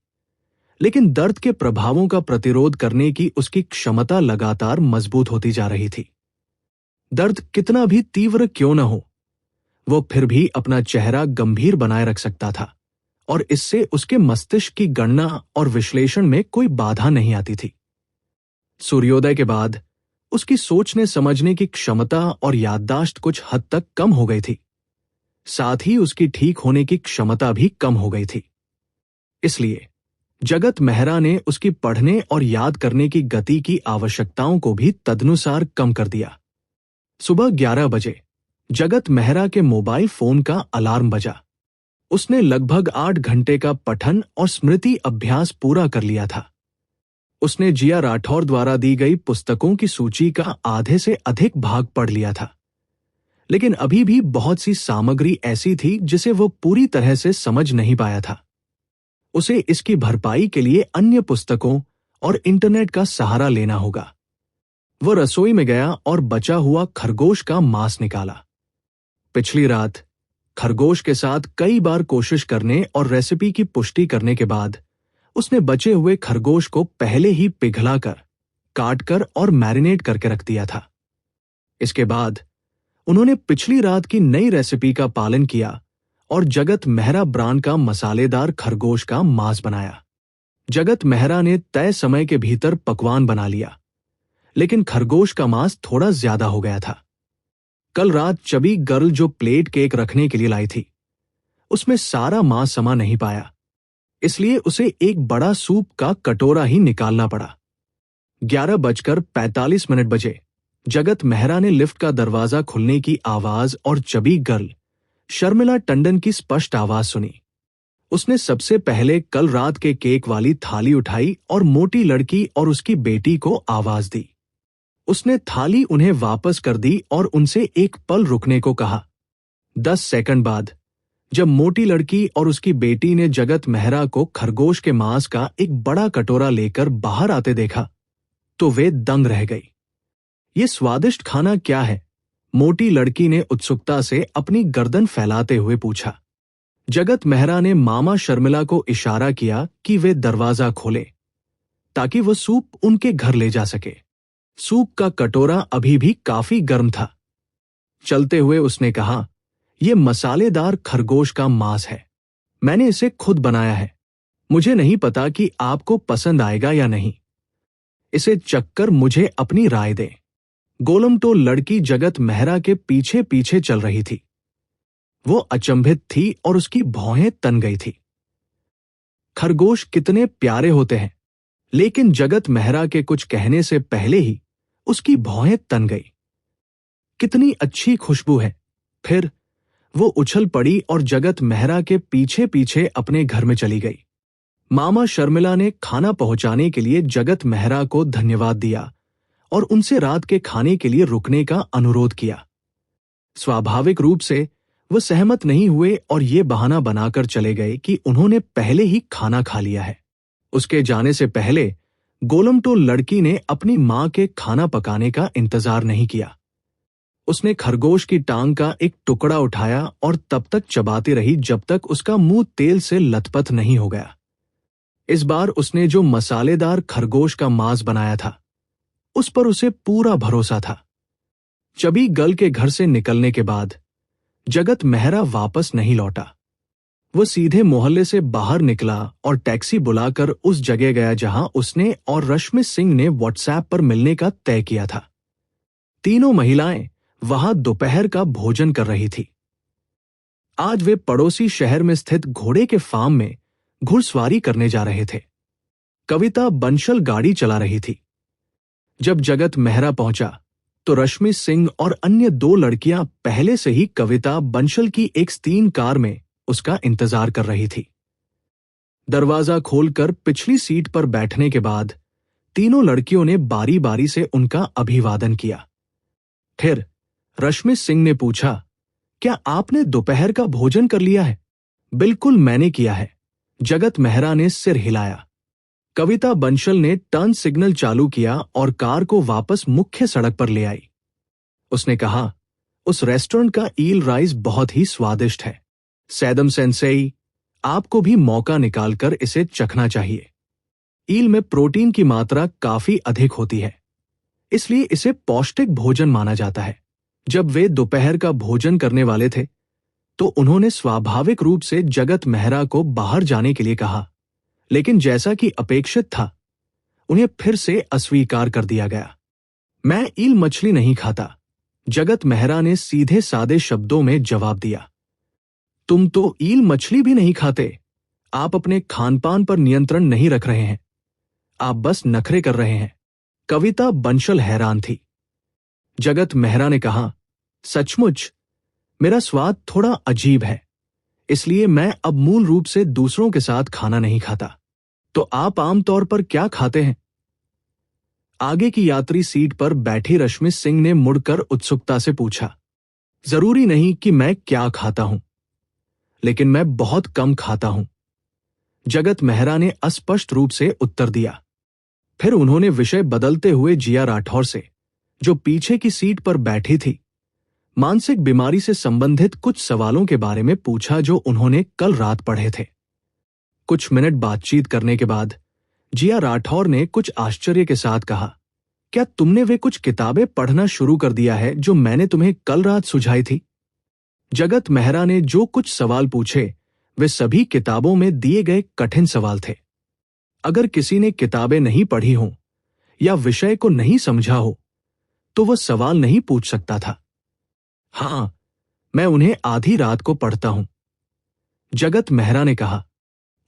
लेकिन दर्द के प्रभावों का प्रतिरोध करने की उसकी क्षमता लगातार मजबूत होती जा रही थी। दर्द कितना भी तीव्र क्यों न हो, वो फिर भी अपना चेहरा गंभीर बनाए रख सकता था और इससे उसके मस्तिष्क की गणना और विश्लेषण में कोई बाधा नहीं आती थी। सूर्योदय के बाद उसकी सोचने समझने की क्षमता और याददाश्त कुछ हद तक कम हो गई थी। साथ ही उसकी ठीक होने की क्षमता भी कम हो गई थी। इसलिए जगत मेहरा ने उसकी पढ़ने और याद करने की गति की आवश्यकताओं को भी तदनुसार कम कर दिया। सुबह 11 बजे जगत मेहरा के मोबाइल फोन का अलार्म बजा। उसने लगभग 8 घंटे का पठन और स्मृति अभ्यास पूरा कर लिया था। उसने जिया राठौर द्वारा दी गई पुस्तकों की सूची का आधे से अधिक भाग पढ़ लिया था, लेकिन अभी भी बहुत सी सामग्री ऐसी थी जिसे वो पूरी तरह से समझ नहीं पाया था। उसे इसकी भरपाई के लिए अन्य पुस्तकों और इंटरनेट का सहारा लेना होगा। वो रसोई में गया और बचा हुआ खरगोश का मांस निकाला। पिछली रात खरगोश के साथ कई बार कोशिश करने और रेसिपी की पुष्टि करने के बाद उसने बचे हुए खरगोश को पहले ही पिघलाकर, काटकर और मैरिनेट करके रख दिया था। इसके बाद उन्होंने पिछली रात की नई रेसिपी का पालन किया और जगत मेहरा ब्रांड का मसालेदार खरगोश का मांस बनाया। जगत मेहरा ने तय समय के भीतर पकवान बना लिया, लेकिन खरगोश का मांस थोड़ा ज्यादा हो गया था। कल रात चबी गर्ल जो प्लेट केक रखने के लिए लाई थी, उसमें सारा मांस समा नहीं पाया, इसलिए उसे एक बड़ा सूप का कटोरा ही निकालना पड़ा। 11:45 बजे जगत मेहरा ने लिफ्ट का दरवाजा खुलने की आवाज और चबी गर्ल शर्मिला टंडन की स्पष्ट आवाज सुनी। उसने सबसे पहले कल रात के केक वाली थाली उठाई और मोटी लड़की और उसकी बेटी को आवाज दी। उसने थाली उन्हें वापस कर दी और उनसे एक पल रुकने को कहा। 10 सेकंड बाद जब मोटी लड़की और उसकी बेटी ने जगत मेहरा को खरगोश के मांस का एक बड़ा कटोरा लेकर बाहर आते देखा, तो वे दंग रह गई। ये स्वादिष्ट खाना क्या है? मोटी लड़की ने उत्सुकता से अपनी गर्दन फैलाते हुए पूछा। जगत मेहरा ने मामा शर्मिला को इशारा किया कि वे दरवाजा खोले ताकि वो सूप उनके घर ले जा सके। सूप का कटोरा अभी भी काफी गर्म था। चलते हुए उसने कहा, यह मसालेदार खरगोश का मांस है। मैंने इसे खुद बनाया है। मुझे नहीं पता कि आपको पसंद आएगा या नहीं। इसे चखकर मुझे अपनी राय दें। गोलमटोल लड़की जगत मेहरा के पीछे पीछे चल रही थी। वो अचंभित थी और उसकी भौहें तन गई थी। खरगोश कितने प्यारे होते हैं, लेकिन जगत मेहरा के कुछ कहने से पहले ही उसकी भौहें तन गई। कितनी अच्छी खुशबू है। फिर वो उछल पड़ी और जगत मेहरा के पीछे पीछे अपने घर में चली गई। मामा शर्मिला ने खाना पहुंचाने के लिए जगत मेहरा को धन्यवाद दिया और उनसे रात के खाने के लिए रुकने का अनुरोध किया। स्वाभाविक रूप से वो सहमत नहीं हुए और ये बहाना बनाकर चले गए कि उन्होंने पहले ही खाना खा लिया है। उसके जाने से पहले गोलमटोल लड़की ने अपनी मां के खाना पकाने का इंतजार नहीं किया। उसने खरगोश की टांग का एक टुकड़ा उठाया और तब तक चबाती रही जब तक उसका मुंह तेल से लथपथ नहीं हो गया। इस बार उसने जो मसालेदार खरगोश का मांस बनाया था, उस पर उसे पूरा भरोसा था। चबी गल के घर से निकलने के बाद जगत मेहरा वापस नहीं लौटा। वो सीधे मोहल्ले से बाहर निकला और टैक्सी बुलाकर उस जगह गया जहां उसने और रश्मि सिंह ने व्हाट्सएप पर मिलने का तय किया था। तीनों महिलाएं वहां दोपहर का भोजन कर रही थी। आज वे पड़ोसी शहर में स्थित घोड़े के फार्म में घुड़सवारी करने जा रहे थे। कविता बंशल गाड़ी चला रही थी। जब जगत मेहरा पहुंचा तो रश्मि सिंह और अन्य 2 लड़कियां पहले से ही कविता बंशल की एक स्टीन कार में उसका इंतजार कर रही थी। दरवाजा खोलकर पिछली सीट पर बैठने के बाद तीनों लड़कियों ने बारी बारी से उनका अभिवादन किया। फिर रश्मि सिंह ने पूछा, क्या आपने दोपहर का भोजन कर लिया है? बिल्कुल, मैंने किया है। जगत मेहरा ने सिर हिलाया। कविता बंशल ने टर्न सिग्नल चालू किया और कार को वापस मुख्य सड़क पर ले आई। उसने कहा, उस रेस्टोरेंट का ईल राइस बहुत ही स्वादिष्ट है। सैदम सेंसेई, आपको भी मौका निकालकर इसे चखना चाहिए। ईल में प्रोटीन की मात्रा काफी अधिक होती है, इसलिए इसे पौष्टिक भोजन माना जाता है। जब वे दोपहर का भोजन करने वाले थे तो उन्होंने स्वाभाविक रूप से जगत मेहरा को बाहर जाने के लिए कहा, लेकिन जैसा कि अपेक्षित था, उन्हें फिर से अस्वीकार कर दिया गया। मैं ईल मछली नहीं खाता, जगत मेहरा ने सीधे सादे शब्दों में जवाब दिया। तुम तो ईल मछली भी नहीं खाते। आप अपने खानपान पर नियंत्रण नहीं रख रहे हैं, आप बस नखरे कर रहे हैं। कविता बंशल हैरान थी। जगत मेहरा ने कहा, सचमुच मेरा स्वाद थोड़ा अजीब है, इसलिए मैं अब मूल रूप से दूसरों के साथ खाना नहीं खाता। तो आप आमतौर पर क्या खाते हैं? आगे की यात्री सीट पर बैठी रश्मि सिंह ने मुड़कर उत्सुकता से पूछा। जरूरी नहीं कि मैं क्या खाता हूं, लेकिन मैं बहुत कम खाता हूं, जगत मेहरा ने अस्पष्ट रूप से उत्तर दिया। फिर उन्होंने विषय बदलते हुए जिया राठौर से, जो पीछे की सीट पर बैठी थी, मानसिक बीमारी से संबंधित कुछ सवालों के बारे में पूछा जो उन्होंने कल रात पढ़े थे। कुछ मिनट बातचीत करने के बाद जिया राठौर ने कुछ आश्चर्य के साथ कहा, क्या तुमने वे कुछ किताबें पढ़ना शुरू कर दिया है जो मैंने तुम्हें कल रात सुझाई थी? जगत मेहरा ने जो कुछ सवाल पूछे वे सभी किताबों में दिए गए कठिन सवाल थे। अगर किसी ने किताबें नहीं पढ़ी हों या विषय को नहीं समझा हो तो वह सवाल नहीं पूछ सकता था। हां, मैं उन्हें आधी रात को पढ़ता हूं, जगत मेहरा ने कहा।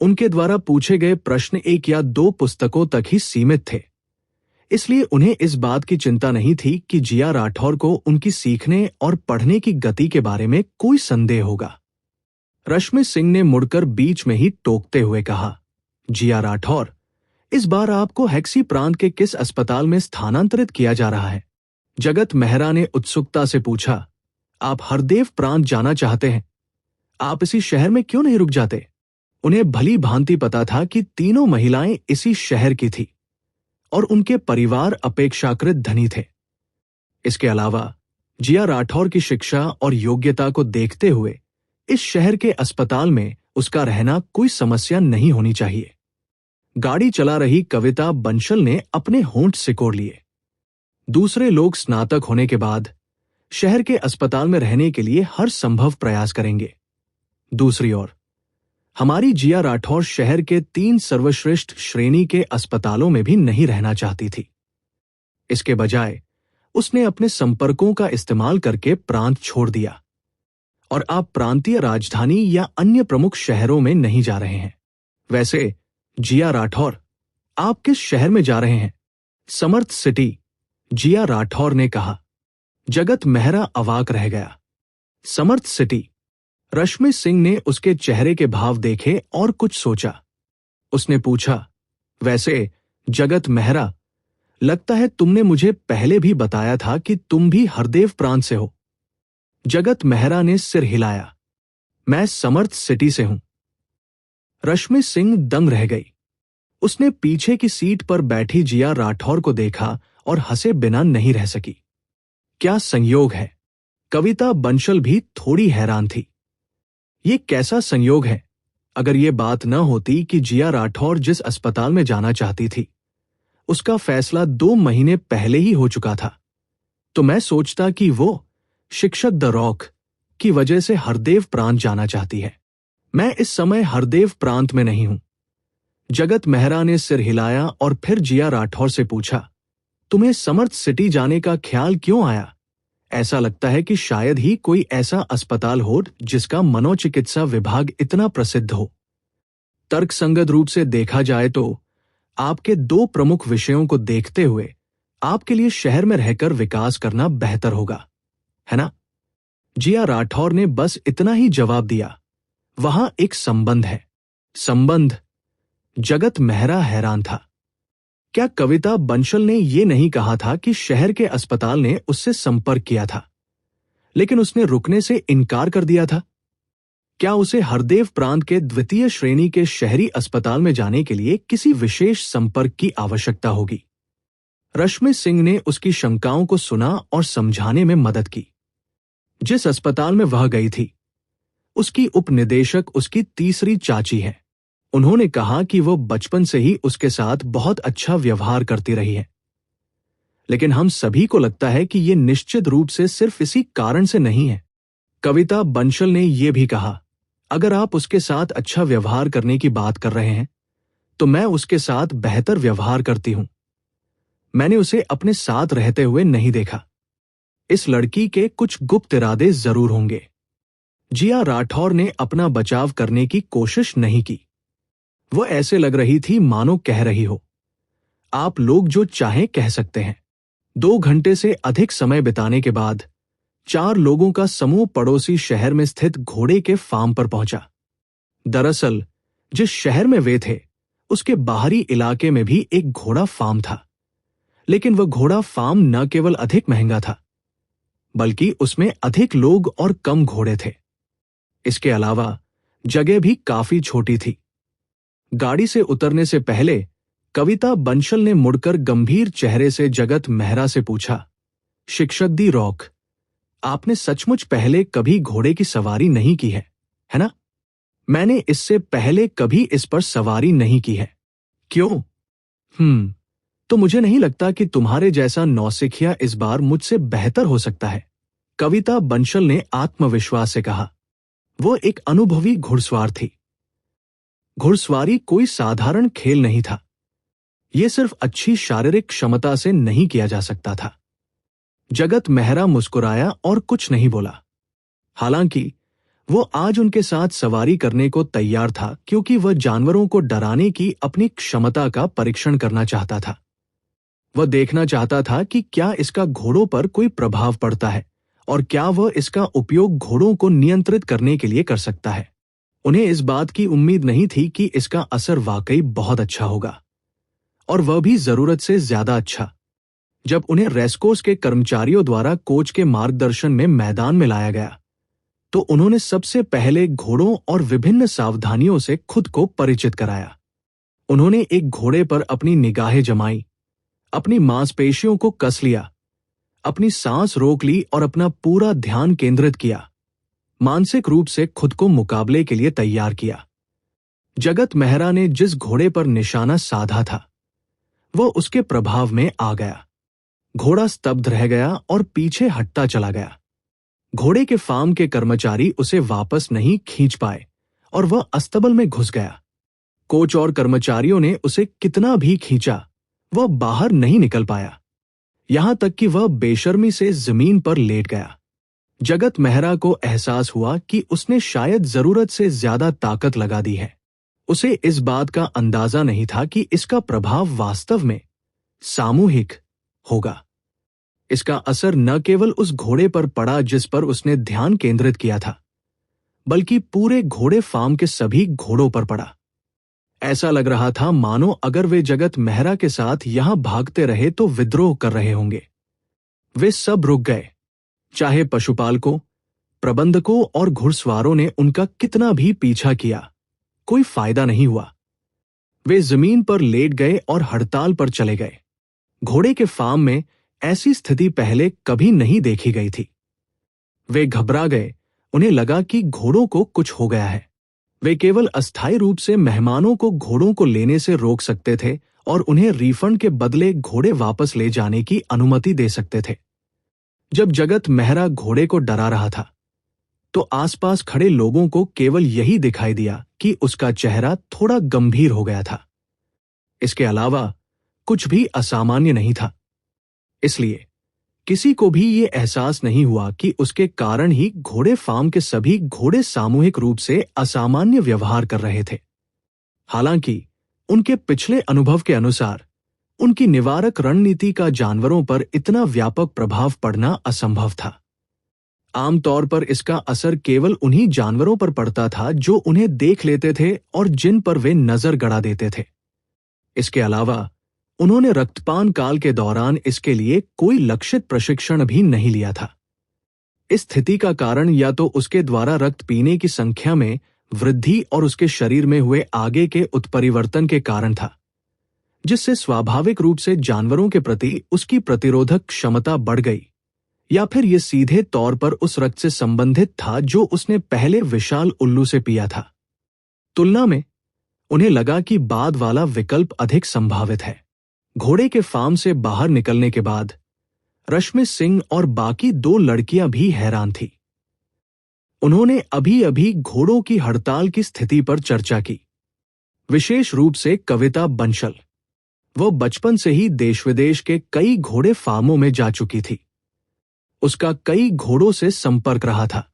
उनके द्वारा पूछे गए प्रश्न 1 या 2 पुस्तकों तक ही सीमित थे, इसलिए उन्हें इस बात की चिंता नहीं थी कि जिया राठौर को उनकी सीखने और पढ़ने की गति के बारे में कोई संदेह होगा। रश्मि सिंह ने मुड़कर बीच में ही टोकते हुए कहा, जिया राठौर, इस बार आपको हेक्सी प्रांत के किस अस्पताल में स्थानांतरित किया जा रहा है? जगत मेहरा ने उत्सुकता से पूछा। आप हरदेव प्रांत जाना चाहते हैं? आप इसी शहर में क्यों नहीं रुक जाते? उन्हें भली भांति पता था कि तीनों महिलाएं इसी शहर की थी और उनके परिवार अपेक्षाकृत धनी थे। इसके अलावा जिया राठौर की शिक्षा और योग्यता को देखते हुए इस शहर के अस्पताल में उसका रहना कोई समस्या नहीं होनी चाहिए। गाड़ी चला रही कविता बंशल ने अपने होंठ सिकोड़ लिए। दूसरे लोग स्नातक होने के बाद शहर के अस्पताल में रहने के लिए हर संभव प्रयास करेंगे। दूसरी ओर हमारी जिया राठौर शहर के 3 सर्वश्रेष्ठ श्रेणी के अस्पतालों में भी नहीं रहना चाहती थी। इसके बजाय उसने अपने संपर्कों का इस्तेमाल करके प्रांत छोड़ दिया और आप प्रांतीय राजधानी या अन्य प्रमुख शहरों में नहीं जा रहे हैं। वैसे जिया राठौर, आप किस शहर में जा रहे हैं? समर्थ सिटी, जिया राठौर ने कहा। जगत मेहरा अवाक रह गया। समर्थ सिटी, रश्मि सिंह ने उसके चेहरे के भाव देखे और कुछ सोचा। उसने पूछा, वैसे जगत मेहरा, लगता है तुमने मुझे पहले भी बताया था कि तुम भी हरदेव प्रांत से हो। जगत मेहरा ने सिर हिलाया। मैं समर्थ सिटी से हूं। रश्मि सिंह दंग रह गई। उसने पीछे की सीट पर बैठी जिया राठौर को देखा और हंसे बिना नहीं रह सकी। क्या संयोग है। कविता बंसल भी थोड़ी हैरान थी। ये कैसा संयोग है। अगर ये बात न होती कि जिया राठौर जिस अस्पताल में जाना चाहती थी उसका फैसला 2 महीने पहले ही हो चुका था, तो मैं सोचता कि वो शिक्षक द रॉक की वजह से हरदेव प्रांत जाना चाहती है। मैं इस समय हरदेव प्रांत में नहीं हूं। जगत मेहरा ने सिर हिलाया और फिर जिया राठौर से पूछा, तुम्हें समर्थ सिटी जाने का ख्याल क्यों आया। ऐसा लगता है कि शायद ही कोई ऐसा अस्पताल हो जिसका मनोचिकित्सा विभाग इतना प्रसिद्ध हो। तर्कसंगत रूप से देखा जाए तो आपके 2 प्रमुख विषयों को देखते हुए आपके लिए शहर में रहकर विकास करना बेहतर होगा, है ना। जिया राठौर ने बस इतना ही जवाब दिया। वहां एक संबंध है। संबंध। जगत मेहरा हैरान था। क्या कविता बंसल ने यह नहीं कहा था कि शहर के अस्पताल ने उससे संपर्क किया था लेकिन उसने रुकने से इनकार कर दिया था। क्या उसे हरदेव प्रांत के 2य श्रेणी के शहरी अस्पताल में जाने के लिए किसी विशेष संपर्क की आवश्यकता होगी। रश्मि सिंह ने उसकी शंकाओं को सुना और समझाने में मदद की। जिस अस्पताल में वह गई थी उसकी उपनिदेशक उसकी तीसरी चाची है। उन्होंने कहा कि वो बचपन से ही उसके साथ बहुत अच्छा व्यवहार करती रही है, लेकिन हम सभी को लगता है कि ये निश्चित रूप से सिर्फ इसी कारण से नहीं है। कविता बंसल ने यह भी कहा, अगर आप उसके साथ अच्छा व्यवहार करने की बात कर रहे हैं तो मैं उसके साथ बेहतर व्यवहार करती हूं। मैंने उसे अपने साथ रहते हुए नहीं देखा। इस लड़की के कुछ गुप्त इरादे जरूर होंगे। जिया राठौर ने अपना बचाव करने की कोशिश नहीं की। वो ऐसे लग रही थी मानो कह रही हो, आप लोग जो चाहें कह सकते हैं। 2 घंटे से अधिक समय बिताने के बाद 4 लोगों का समूह पड़ोसी शहर में स्थित घोड़े के फार्म पर पहुंचा। दरअसल जिस शहर में वे थे उसके बाहरी इलाके में भी एक घोड़ा फार्म था, लेकिन वह घोड़ा फार्म न केवल अधिक महंगा था बल्कि उसमें अधिक लोग और कम घोड़े थे। इसके अलावा जगह भी काफी छोटी थी। गाड़ी से उतरने से पहले कविता बंसल ने मुड़कर गंभीर चेहरे से जगत मेहरा से पूछा, शिक्षक दी रॉक, आपने सचमुच पहले कभी घोड़े की सवारी नहीं की है ना। मैंने इससे पहले कभी इस पर सवारी नहीं की है। क्यों? तो मुझे नहीं लगता कि तुम्हारे जैसा नौसिखिया इस बार मुझसे बेहतर हो सकता है, कविता बंसल ने आत्मविश्वास से कहा। वो एक अनुभवी घुड़सवार थी। घुड़सवारी कोई साधारण खेल नहीं था। यह सिर्फ अच्छी शारीरिक क्षमता से नहीं किया जा सकता था। जगत मेहरा मुस्कुराया और कुछ नहीं बोला। हालांकि वो आज उनके साथ सवारी करने को तैयार था क्योंकि वह जानवरों को डराने की अपनी क्षमता का परीक्षण करना चाहता था। वह देखना चाहता था कि क्या इसका घोड़ों पर कोई प्रभाव पड़ता है और क्या वह इसका उपयोग घोड़ों को नियंत्रित करने के लिए कर सकता है। उन्हें इस बात की उम्मीद नहीं थी कि इसका असर वाकई बहुत अच्छा होगा, और वह भी जरूरत से ज्यादा अच्छा। जब उन्हें रेसकोर्स के कर्मचारियों द्वारा कोच के मार्गदर्शन में मैदान में लाया गया तो उन्होंने सबसे पहले घोड़ों और विभिन्न सावधानियों से खुद को परिचित कराया। उन्होंने एक घोड़े पर अपनी निगाहें जमाई, अपनी मांसपेशियों को कस लिया, अपनी सांस रोक ली और अपना पूरा ध्यान केंद्रित किया। मानसिक रूप से खुद को मुकाबले के लिए तैयार किया। जगत मेहरा ने जिस घोड़े पर निशाना साधा था वो उसके प्रभाव में आ गया। घोड़ा स्तब्ध रह गया और पीछे हटता चला गया। घोड़े के फार्म के कर्मचारी उसे वापस नहीं खींच पाए और वह अस्तबल में घुस गया। कोच और कर्मचारियों ने उसे कितना भी खींचा, वह बाहर नहीं निकल पाया, यहां तक कि वह बेशर्मी से जमीन पर लेट गया। जगत मेहरा को एहसास हुआ कि उसने शायद जरूरत से ज्यादा ताकत लगा दी है। उसे इस बात का अंदाजा नहीं था कि इसका प्रभाव वास्तव में सामूहिक होगा। इसका असर न केवल उस घोड़े पर पड़ा जिस पर उसने ध्यान केंद्रित किया था, बल्कि पूरे घोड़े फार्म के सभी घोड़ों पर पड़ा। ऐसा लग रहा था मानो अगर वे जगत मेहरा के साथ यहां भागते रहे तो विद्रोह कर रहे होंगे। वे सब रुक गए, चाहे पशुपालकों, प्रबंधकों और घुड़सवारों ने उनका कितना भी पीछा किया, कोई फायदा नहीं हुआ। वे जमीन पर लेट गए और हड़ताल पर चले गए। घोड़े के फार्म में ऐसी स्थिति पहले कभी नहीं देखी गई थी। वे घबरा गए, उन्हें लगा कि घोड़ों को कुछ हो गया है। वे केवल अस्थायी रूप से मेहमानों को घोड़ों को लेने से रोक सकते थे और उन्हें रिफंड के बदले घोड़े वापस ले जाने की अनुमति दे सकते थे। जब जगत मेहरा घोड़े को डरा रहा था, तो आसपास खड़े लोगों को केवल यही दिखाई दिया कि उसका चेहरा थोड़ा गंभीर हो गया था। इसके अलावा कुछ भी असामान्य नहीं था। इसलिए किसी को भी ये एहसास नहीं हुआ कि उसके कारण ही घोड़े फार्म के सभी घोड़े सामूहिक रूप से असामान्य व्यवहार कर रहे थे। हालांकि उनके पिछले अनुभव के अनुसार उनकी निवारक रणनीति का जानवरों पर इतना व्यापक प्रभाव पड़ना असंभव था। आमतौर पर इसका असर केवल उन्हीं जानवरों पर पड़ता था जो उन्हें देख लेते थे और जिन पर वे नजर गड़ा देते थे। इसके अलावा उन्होंने रक्तपान काल के दौरान इसके लिए कोई लक्षित प्रशिक्षण भी नहीं लिया था। इस स्थिति का कारण या तो उसके द्वारा रक्त पीने की संख्या में वृद्धि और उसके शरीर में हुए आगे के उत्परिवर्तन के कारण था, जिससे स्वाभाविक रूप से जानवरों के प्रति उसकी प्रतिरोधक क्षमता बढ़ गई, या फिर यह सीधे तौर पर उस रक्त से संबंधित था जो उसने पहले विशाल उल्लू से पिया था। तुलना में उन्हें लगा कि बाद वाला विकल्प अधिक संभावित है। घोड़े के फार्म से बाहर निकलने के बाद रश्मि सिंह और बाकी दो लड़कियां भी हैरान थी। उन्होंने अभी अभी घोड़ों की हड़ताल की स्थिति पर चर्चा की, विशेष रूप से कविता बंसल। वह बचपन से ही देश विदेश के कई घोड़े फार्मों में जा चुकी थी। उसका कई घोड़ों से संपर्क रहा था।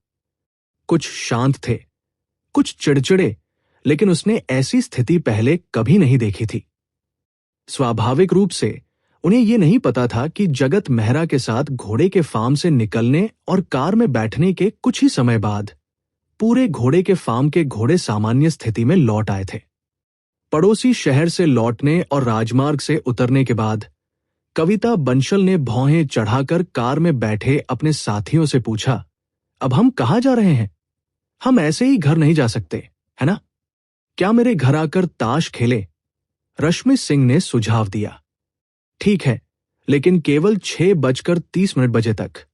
कुछ शांत थे, कुछ चिड़चिड़े, लेकिन उसने ऐसी स्थिति पहले कभी नहीं देखी थी। स्वाभाविक रूप से उन्हें यह नहीं पता था कि जगत मेहरा के साथ घोड़े के फार्म से निकलने और कार में बैठने के कुछ ही समय बाद पूरे घोड़े के फार्म के घोड़े सामान्य स्थिति में लौट आए थे। पड़ोसी शहर से लौटने और राजमार्ग से उतरने के बाद कविता बंसल ने भौहें चढ़ाकर कार में बैठे अपने साथियों से पूछा, अब हम कहाँ जा रहे हैं? हम ऐसे ही घर नहीं जा सकते, है ना? क्या मेरे घर आकर ताश खेले? रश्मि सिंह ने सुझाव दिया। ठीक है, लेकिन केवल 6:30 बजे तक।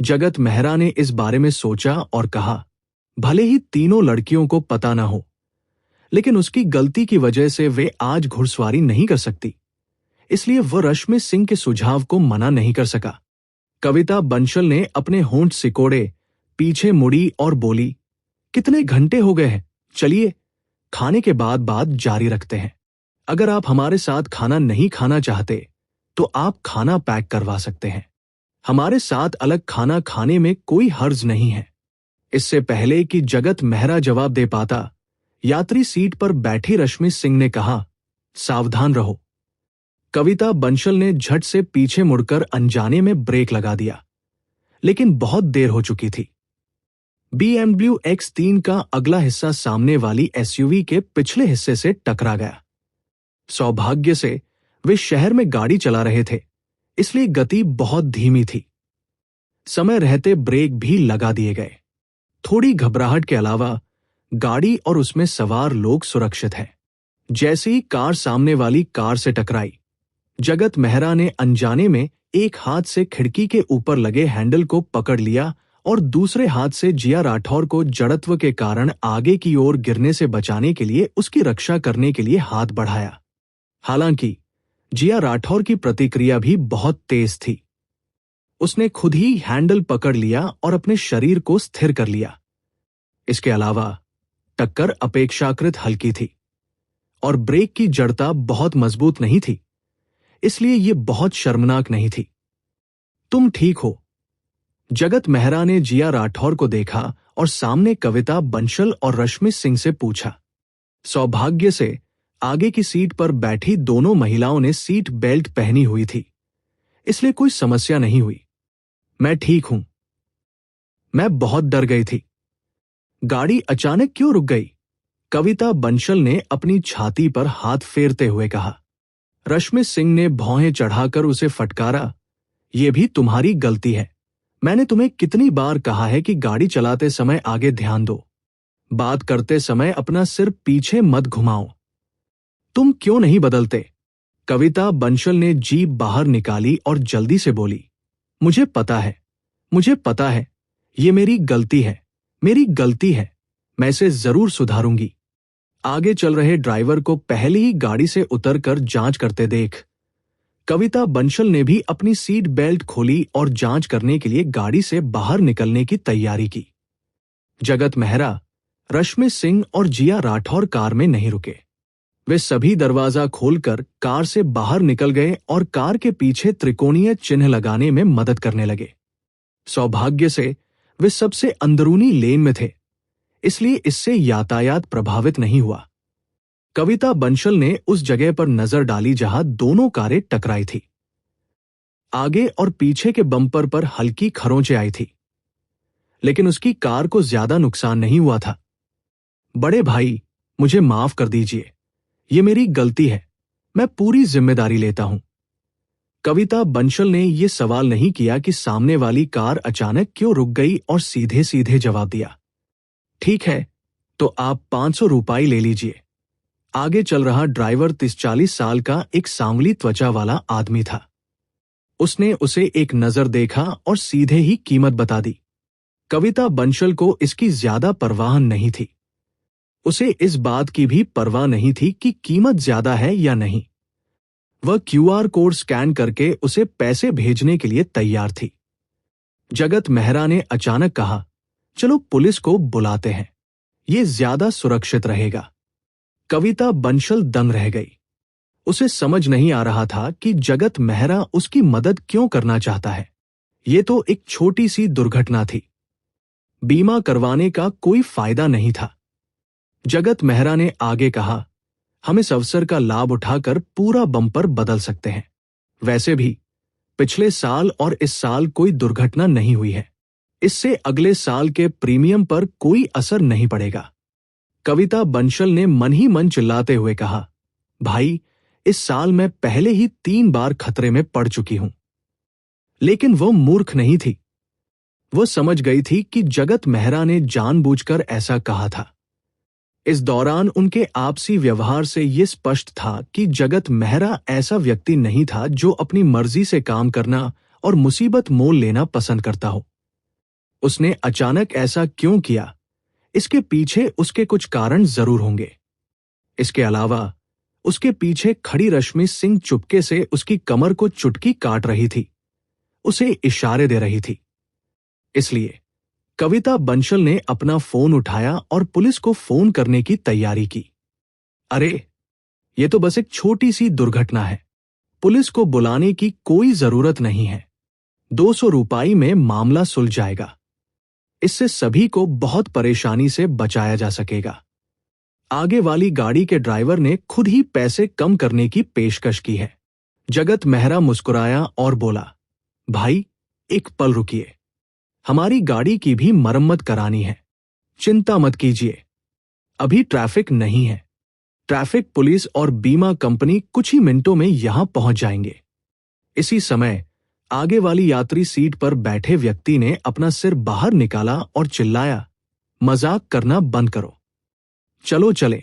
जगत मेहरा ने इस बारे में सोचा और कहा, भले ही तीनों लड़कियों को पता ना हो, लेकिन उसकी गलती की वजह से वे आज घुड़सवारी नहीं कर सकती, इसलिए वह रश्मि सिंह के सुझाव को मना नहीं कर सका। कविता बंसल ने अपने होंठ सिकोड़े, पीछे मुड़ी और बोली, कितने घंटे हो गए हैं, चलिए खाने के बाद बात जारी रखते हैं। अगर आप हमारे साथ खाना नहीं खाना चाहते तो आप खाना पैक करवा सकते हैं। हमारे साथ अलग खाना खाने में कोई हर्ज नहीं है। इससे पहले कि जगत मेहरा जवाब दे पाता, यात्री सीट पर बैठी रश्मि सिंह ने कहा, सावधान रहो। कविता बंसल ने झट से पीछे मुड़कर अनजाने में ब्रेक लगा दिया, लेकिन बहुत देर हो चुकी थी। BMW X3 का अगला हिस्सा सामने वाली SUV के पिछले हिस्से से टकरा गया। सौभाग्य से वे शहर में गाड़ी चला रहे थे, इसलिए गति बहुत धीमी थी। समय रहते ब्रेक भी लगा दिए गए। थोड़ी घबराहट के अलावा गाड़ी और उसमें सवार लोग सुरक्षित हैं। जैसे ही कार सामने वाली कार से टकराई, जगत मेहरा ने अनजाने में एक हाथ से खिड़की के ऊपर लगे हैंडल को पकड़ लिया और दूसरे हाथ से जिया राठौर को जड़त्व के कारण आगे की ओर गिरने से बचाने के लिए उसकी रक्षा करने के लिए हाथ बढ़ाया। हालांकि जिया राठौर की प्रतिक्रिया भी बहुत तेज थी। उसने खुद ही हैंडल पकड़ लिया और अपने शरीर को स्थिर कर लिया। इसके अलावा टक्कर अपेक्षाकृत हल्की थी और ब्रेक की जड़ता बहुत मजबूत नहीं थी, इसलिए यह बहुत शर्मनाक नहीं थी। तुम ठीक हो? जगत मेहरा ने जिया राठौर को देखा और सामने कविता बंसल और रश्मि सिंह से पूछा। सौभाग्य से आगे की सीट पर बैठी दोनों महिलाओं ने सीट बेल्ट पहनी हुई थी, इसलिए कोई समस्या नहीं हुई। मैं ठीक हूं। मैं बहुत डर गई थी। गाड़ी अचानक क्यों रुक गई? कविता बंसल ने अपनी छाती पर हाथ फेरते हुए कहा। रश्मि सिंह ने भौहें चढ़ाकर उसे फटकारा। यह भी तुम्हारी गलती है। मैंने तुम्हें कितनी बार कहा है कि गाड़ी चलाते समय आगे ध्यान दो। बात करते समय अपना सिर पीछे मत घुमाओ। तुम क्यों नहीं बदलते? कविता बंसल ने जीभ बाहर निकाली और जल्दी से बोली, मुझे पता है, मुझे पता है, ये मेरी गलती है, मेरी गलती है। मैं इसे जरूर सुधारूंगी। आगे चल रहे ड्राइवर को पहले ही गाड़ी से उतरकर जांच करते देख कविता बंसल ने भी अपनी सीट बेल्ट खोली और जांच करने के लिए गाड़ी से बाहर निकलने की तैयारी की। जगत मेहरा, रश्मि सिंह और जिया राठौर कार में नहीं रुके। वे सभी दरवाजा खोलकर कार से बाहर निकल गए और कार के पीछे त्रिकोणीय चिन्ह लगाने में मदद करने लगे। सौभाग्य से वे सबसे अंदरूनी लेन में थे, इसलिए इससे यातायात प्रभावित नहीं हुआ। कविता बंसल ने उस जगह पर नजर डाली जहां दोनों कारें टकराई थी। आगे और पीछे के बम्पर पर हल्की खरोंचें आई थी, लेकिन उसकी कार को ज्यादा नुकसान नहीं हुआ था। बड़े भाई, मुझे माफ कर दीजिए, ये मेरी गलती है, मैं पूरी जिम्मेदारी लेता हूं। कविता बंसल ने यह सवाल नहीं किया कि सामने वाली कार अचानक क्यों रुक गई और सीधे सीधे जवाब दिया, ठीक है, तो आप 500 रुपये ले लीजिए। आगे चल रहा ड्राइवर 30-40 साल का एक सांवली त्वचा वाला आदमी था। उसने उसे एक नजर देखा और सीधे ही कीमत बता दी। कविता बंसल को इसकी ज्यादा परवाह नहीं थी। उसे इस बात की भी परवाह नहीं थी कि कीमत ज्यादा है या नहीं। वह QR कोड स्कैन करके उसे पैसे भेजने के लिए तैयार थी। जगत मेहरा ने अचानक कहा, चलो पुलिस को बुलाते हैं, ये ज्यादा सुरक्षित रहेगा। कविता बंसल दंग रह गई। उसे समझ नहीं आ रहा था कि जगत मेहरा उसकी मदद क्यों करना चाहता है। ये तो एक छोटी सी दुर्घटना थी, बीमा करवाने का कोई फायदा नहीं था। जगत मेहरा ने आगे कहा, हम इस अवसर का लाभ उठाकर पूरा बम्पर बदल सकते हैं। वैसे भी पिछले साल और इस साल कोई दुर्घटना नहीं हुई है, इससे अगले साल के प्रीमियम पर कोई असर नहीं पड़ेगा। कविता बंसल ने मन ही मन चिल्लाते हुए कहा, भाई, इस साल मैं पहले ही 3 बार खतरे में पड़ चुकी हूं। लेकिन वो मूर्ख नहीं थी। वो समझ गई थी कि जगत मेहरा ने जानबूझकर ऐसा कहा था। इस दौरान उनके आपसी व्यवहार से यह स्पष्ट था कि जगत मेहरा ऐसा व्यक्ति नहीं था जो अपनी मर्जी से काम करना और मुसीबत मोल लेना पसंद करता हो। उसने अचानक ऐसा क्यों किया, इसके पीछे उसके कुछ कारण जरूर होंगे। इसके अलावा उसके पीछे खड़ी रश्मि सिंह चुपके से उसकी कमर को चुटकी काट रही थी, उसे इशारे दे रही थी। इसलिए कविता बंसल ने अपना फोन उठाया और पुलिस को फोन करने की तैयारी की। अरे, ये तो बस एक छोटी सी दुर्घटना है, पुलिस को बुलाने की कोई जरूरत नहीं है। 200 रुपये में मामला सुलझ जाएगा। इससे सभी को बहुत परेशानी से बचाया जा सकेगा। आगे वाली गाड़ी के ड्राइवर ने खुद ही पैसे कम करने की पेशकश की है। जगत मेहरा मुस्कुराया और बोला, भाई, एक पल रुकिए, हमारी गाड़ी की भी मरम्मत करानी है, चिंता मत कीजिए, अभी ट्रैफिक नहीं है। ट्रैफिक पुलिस और बीमा कंपनी कुछ ही मिनटों में यहां पहुंच जाएंगे। इसी समय आगे वाली यात्री सीट पर बैठे व्यक्ति ने अपना सिर बाहर निकाला और चिल्लाया, मजाक करना बंद करो, चलो चले।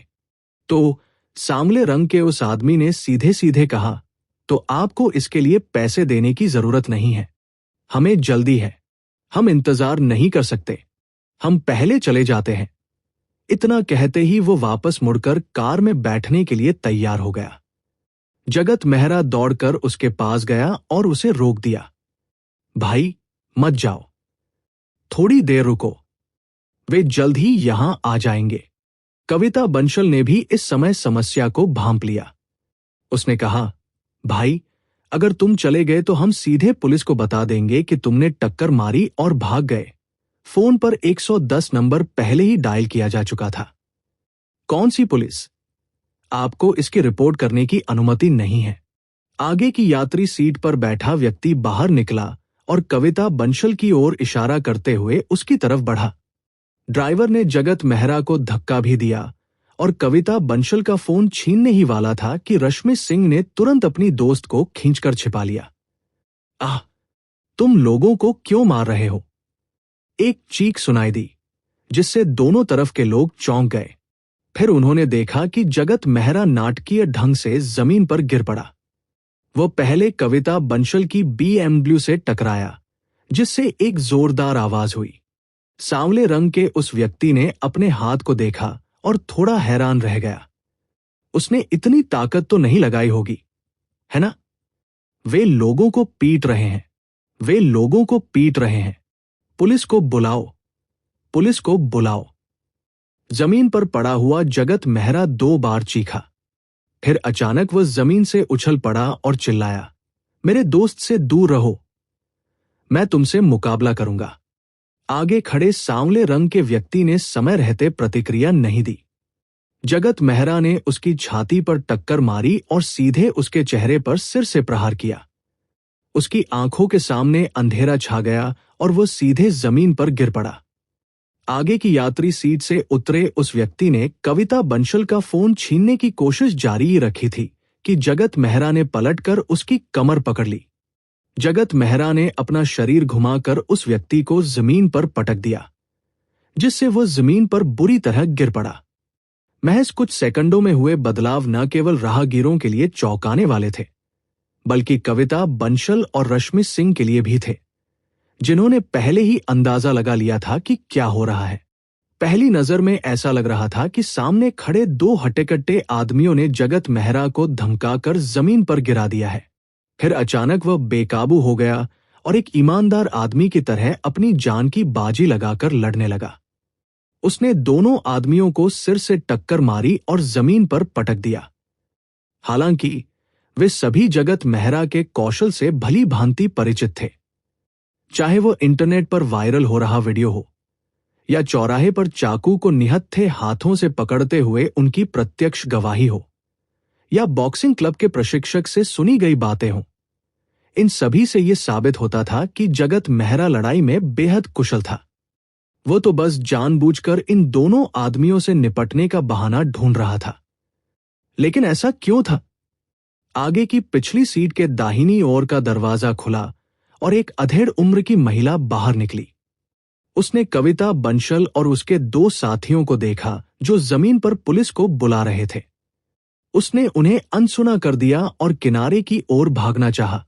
तो सांवले रंग के उस आदमी ने सीधे सीधे कहा, तो आपको इसके लिए पैसे देने की जरूरत नहीं है, हमें जल्दी है, हम इंतजार नहीं कर सकते, हम पहले चले जाते हैं। इतना कहते ही वो वापस मुड़कर कार में बैठने के लिए तैयार हो गया। जगत मेहरा दौड़कर उसके पास गया और उसे रोक दिया। भाई, मत जाओ, थोड़ी देर रुको, वे जल्द ही यहां आ जाएंगे। कविता बंसल ने भी इस समय समस्या को भांप लिया। उसने कहा, भाई, अगर तुम चले गए तो हम सीधे पुलिस को बता देंगे कि तुमने टक्कर मारी और भाग गए। फोन पर 110 नंबर पहले ही डायल किया जा चुका था। कौन सी पुलिस? आपको इसकी रिपोर्ट करने की अनुमति नहीं है। आगे की यात्री सीट पर बैठा व्यक्ति बाहर निकला और कविता बंसल की ओर इशारा करते हुए उसकी तरफ बढ़ा। ड्राइवर ने जगत मेहरा को धक्का भी दिया और कविता बंसल का फोन छीनने ही वाला था कि रश्मि सिंह ने तुरंत अपनी दोस्त को खींचकर छिपा लिया। आह, तुम लोगों को क्यों मार रहे हो? एक चीख सुनाई दी, जिससे दोनों तरफ के लोग चौंक गए। फिर उन्होंने देखा कि जगत मेहरा नाटकीय ढंग से जमीन पर गिर पड़ा। वो पहले कविता बंसल की BMW से टकराया, जिससे एक जोरदार आवाज हुई। सांवले रंग के उस व्यक्ति ने अपने हाथ को देखा और थोड़ा हैरान रह गया। उसने इतनी ताकत तो नहीं लगाई होगी, है ना? वे लोगों को पीट रहे हैं, वे लोगों को पीट रहे हैं। पुलिस को बुलाओ, पुलिस को बुलाओ। जमीन पर पड़ा हुआ जगत मेहरा 2 बार चीखा। फिर अचानक वह जमीन से उछल पड़ा और चिल्लाया, मेरे दोस्त से दूर रहो, मैं तुमसे मुकाबला करूंगा। आगे खड़े सांवले रंग के व्यक्ति ने समय रहते प्रतिक्रिया नहीं दी। जगत मेहरा ने उसकी छाती पर टक्कर मारी और सीधे उसके चेहरे पर सिर से प्रहार किया। उसकी आंखों के सामने अंधेरा छा गया और वह सीधे जमीन पर गिर पड़ा। आगे की यात्री सीट से उतरे उस व्यक्ति ने कविता बंसल का फोन छीनने की कोशिश जारी ही रखी थी कि जगत मेहरा ने पलटकर उसकी कमर पकड़ ली। जगत मेहरा ने अपना शरीर घुमाकर उस व्यक्ति को जमीन पर पटक दिया, जिससे वह जमीन पर बुरी तरह गिर पड़ा। महज कुछ सेकंडों में हुए बदलाव न केवल राहगीरों के लिए चौंकाने वाले थे, बल्कि कविता बंसल और रश्मि सिंह के लिए भी थे, जिन्होंने पहले ही अंदाजा लगा लिया था कि क्या हो रहा है। पहली नजर में ऐसा लग रहा था कि सामने खड़े 2 हट्टे-कट्टे आदमियों ने जगत मेहरा को धमकाकर जमीन पर गिरा दिया है। फिर अचानक वह बेकाबू हो गया और एक ईमानदार आदमी की तरह अपनी जान की बाजी लगाकर लड़ने लगा। उसने दोनों आदमियों को सिर से टक्कर मारी और जमीन पर पटक दिया। हालांकि वे सभी जगत मेहरा के कौशल से भली भांति परिचित थे। चाहे वो इंटरनेट पर वायरल हो रहा वीडियो हो, या चौराहे पर चाकू को निहत्थे हाथों से पकड़ते हुए उनकी प्रत्यक्ष गवाही हो, या बॉक्सिंग क्लब के प्रशिक्षक से सुनी गई बातें हों, इन सभी से यह साबित होता था कि जगत मेहरा लड़ाई में बेहद कुशल था। वो तो बस जानबूझकर इन दोनों आदमियों से निपटने का बहाना ढूंढ रहा था। लेकिन ऐसा क्यों था? आगे की पिछली सीट के दाहिनी ओर का दरवाजा खुला और एक अधेड़ उम्र की महिला बाहर निकली। उसने कविता बंसल और उसके 2 साथियों को देखा जो जमीन पर पुलिस को बुला रहे थे। उसने उन्हें अनसुना कर दिया और किनारे की ओर भागना चाहा।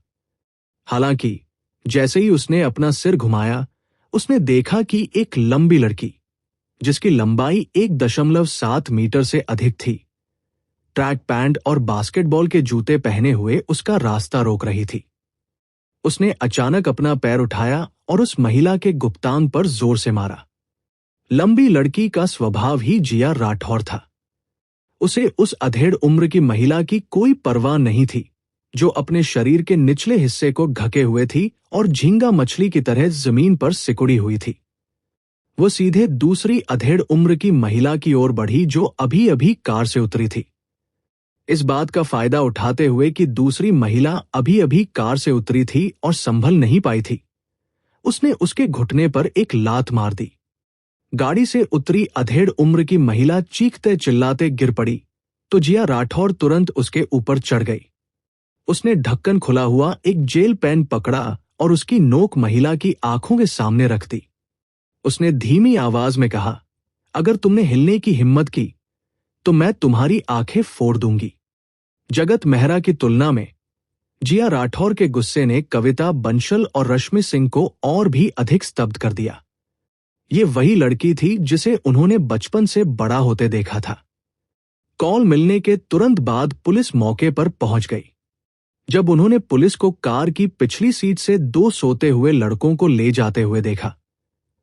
हालांकि जैसे ही उसने अपना सिर घुमाया, उसने देखा कि एक लंबी लड़की, जिसकी लंबाई 1.7 मीटर से अधिक थी, ट्रैक पैंट और बास्केटबॉल के जूते पहने हुए उसका रास्ता रोक रही थी। उसने अचानक अपना पैर उठाया और उस महिला के गुप्तांग पर जोर से मारा। लंबी लड़की का स्वभाव ही जिया राठौर था। उसे उस अधेड़ उम्र की महिला की कोई परवाह नहीं थी, जो अपने शरीर के निचले हिस्से को ढके हुए थी और झींगा मछली की तरह जमीन पर सिकुड़ी हुई थी। वो सीधे दूसरी अधेड़ उम्र की महिला की ओर बढ़ी जो अभी अभी कार से उतरी थी। इस बात का फायदा उठाते हुए कि दूसरी महिला अभी अभी कार से उतरी थी और संभल नहीं पाई थी, उसने उसके घुटने पर एक लात मार दी। गाड़ी से उतरी अधेड़ उम्र की महिला चीखते चिल्लाते गिर पड़ी तो जिया राठौर तुरंत उसके ऊपर चढ़ गई। उसने ढक्कन खुला हुआ एक जेल पेन पकड़ा और उसकी नोक महिला की आंखों के सामने रख दी। उसने धीमी आवाज में कहा, अगर तुमने हिलने की हिम्मत की तो मैं तुम्हारी आंखें फोड़ दूंगी। जगत मेहरा की तुलना में जिया राठौर के गुस्से ने कविता बंसल और रश्मि सिंह को और भी अधिक स्तब्ध कर दिया। ये वही लड़की थी जिसे उन्होंने बचपन से बड़ा होते देखा था। कॉल मिलने के तुरंत बाद पुलिस मौके पर पहुंच गई। जब उन्होंने पुलिस को कार की पिछली सीट से 2 सोते हुए लड़कों को ले जाते हुए देखा,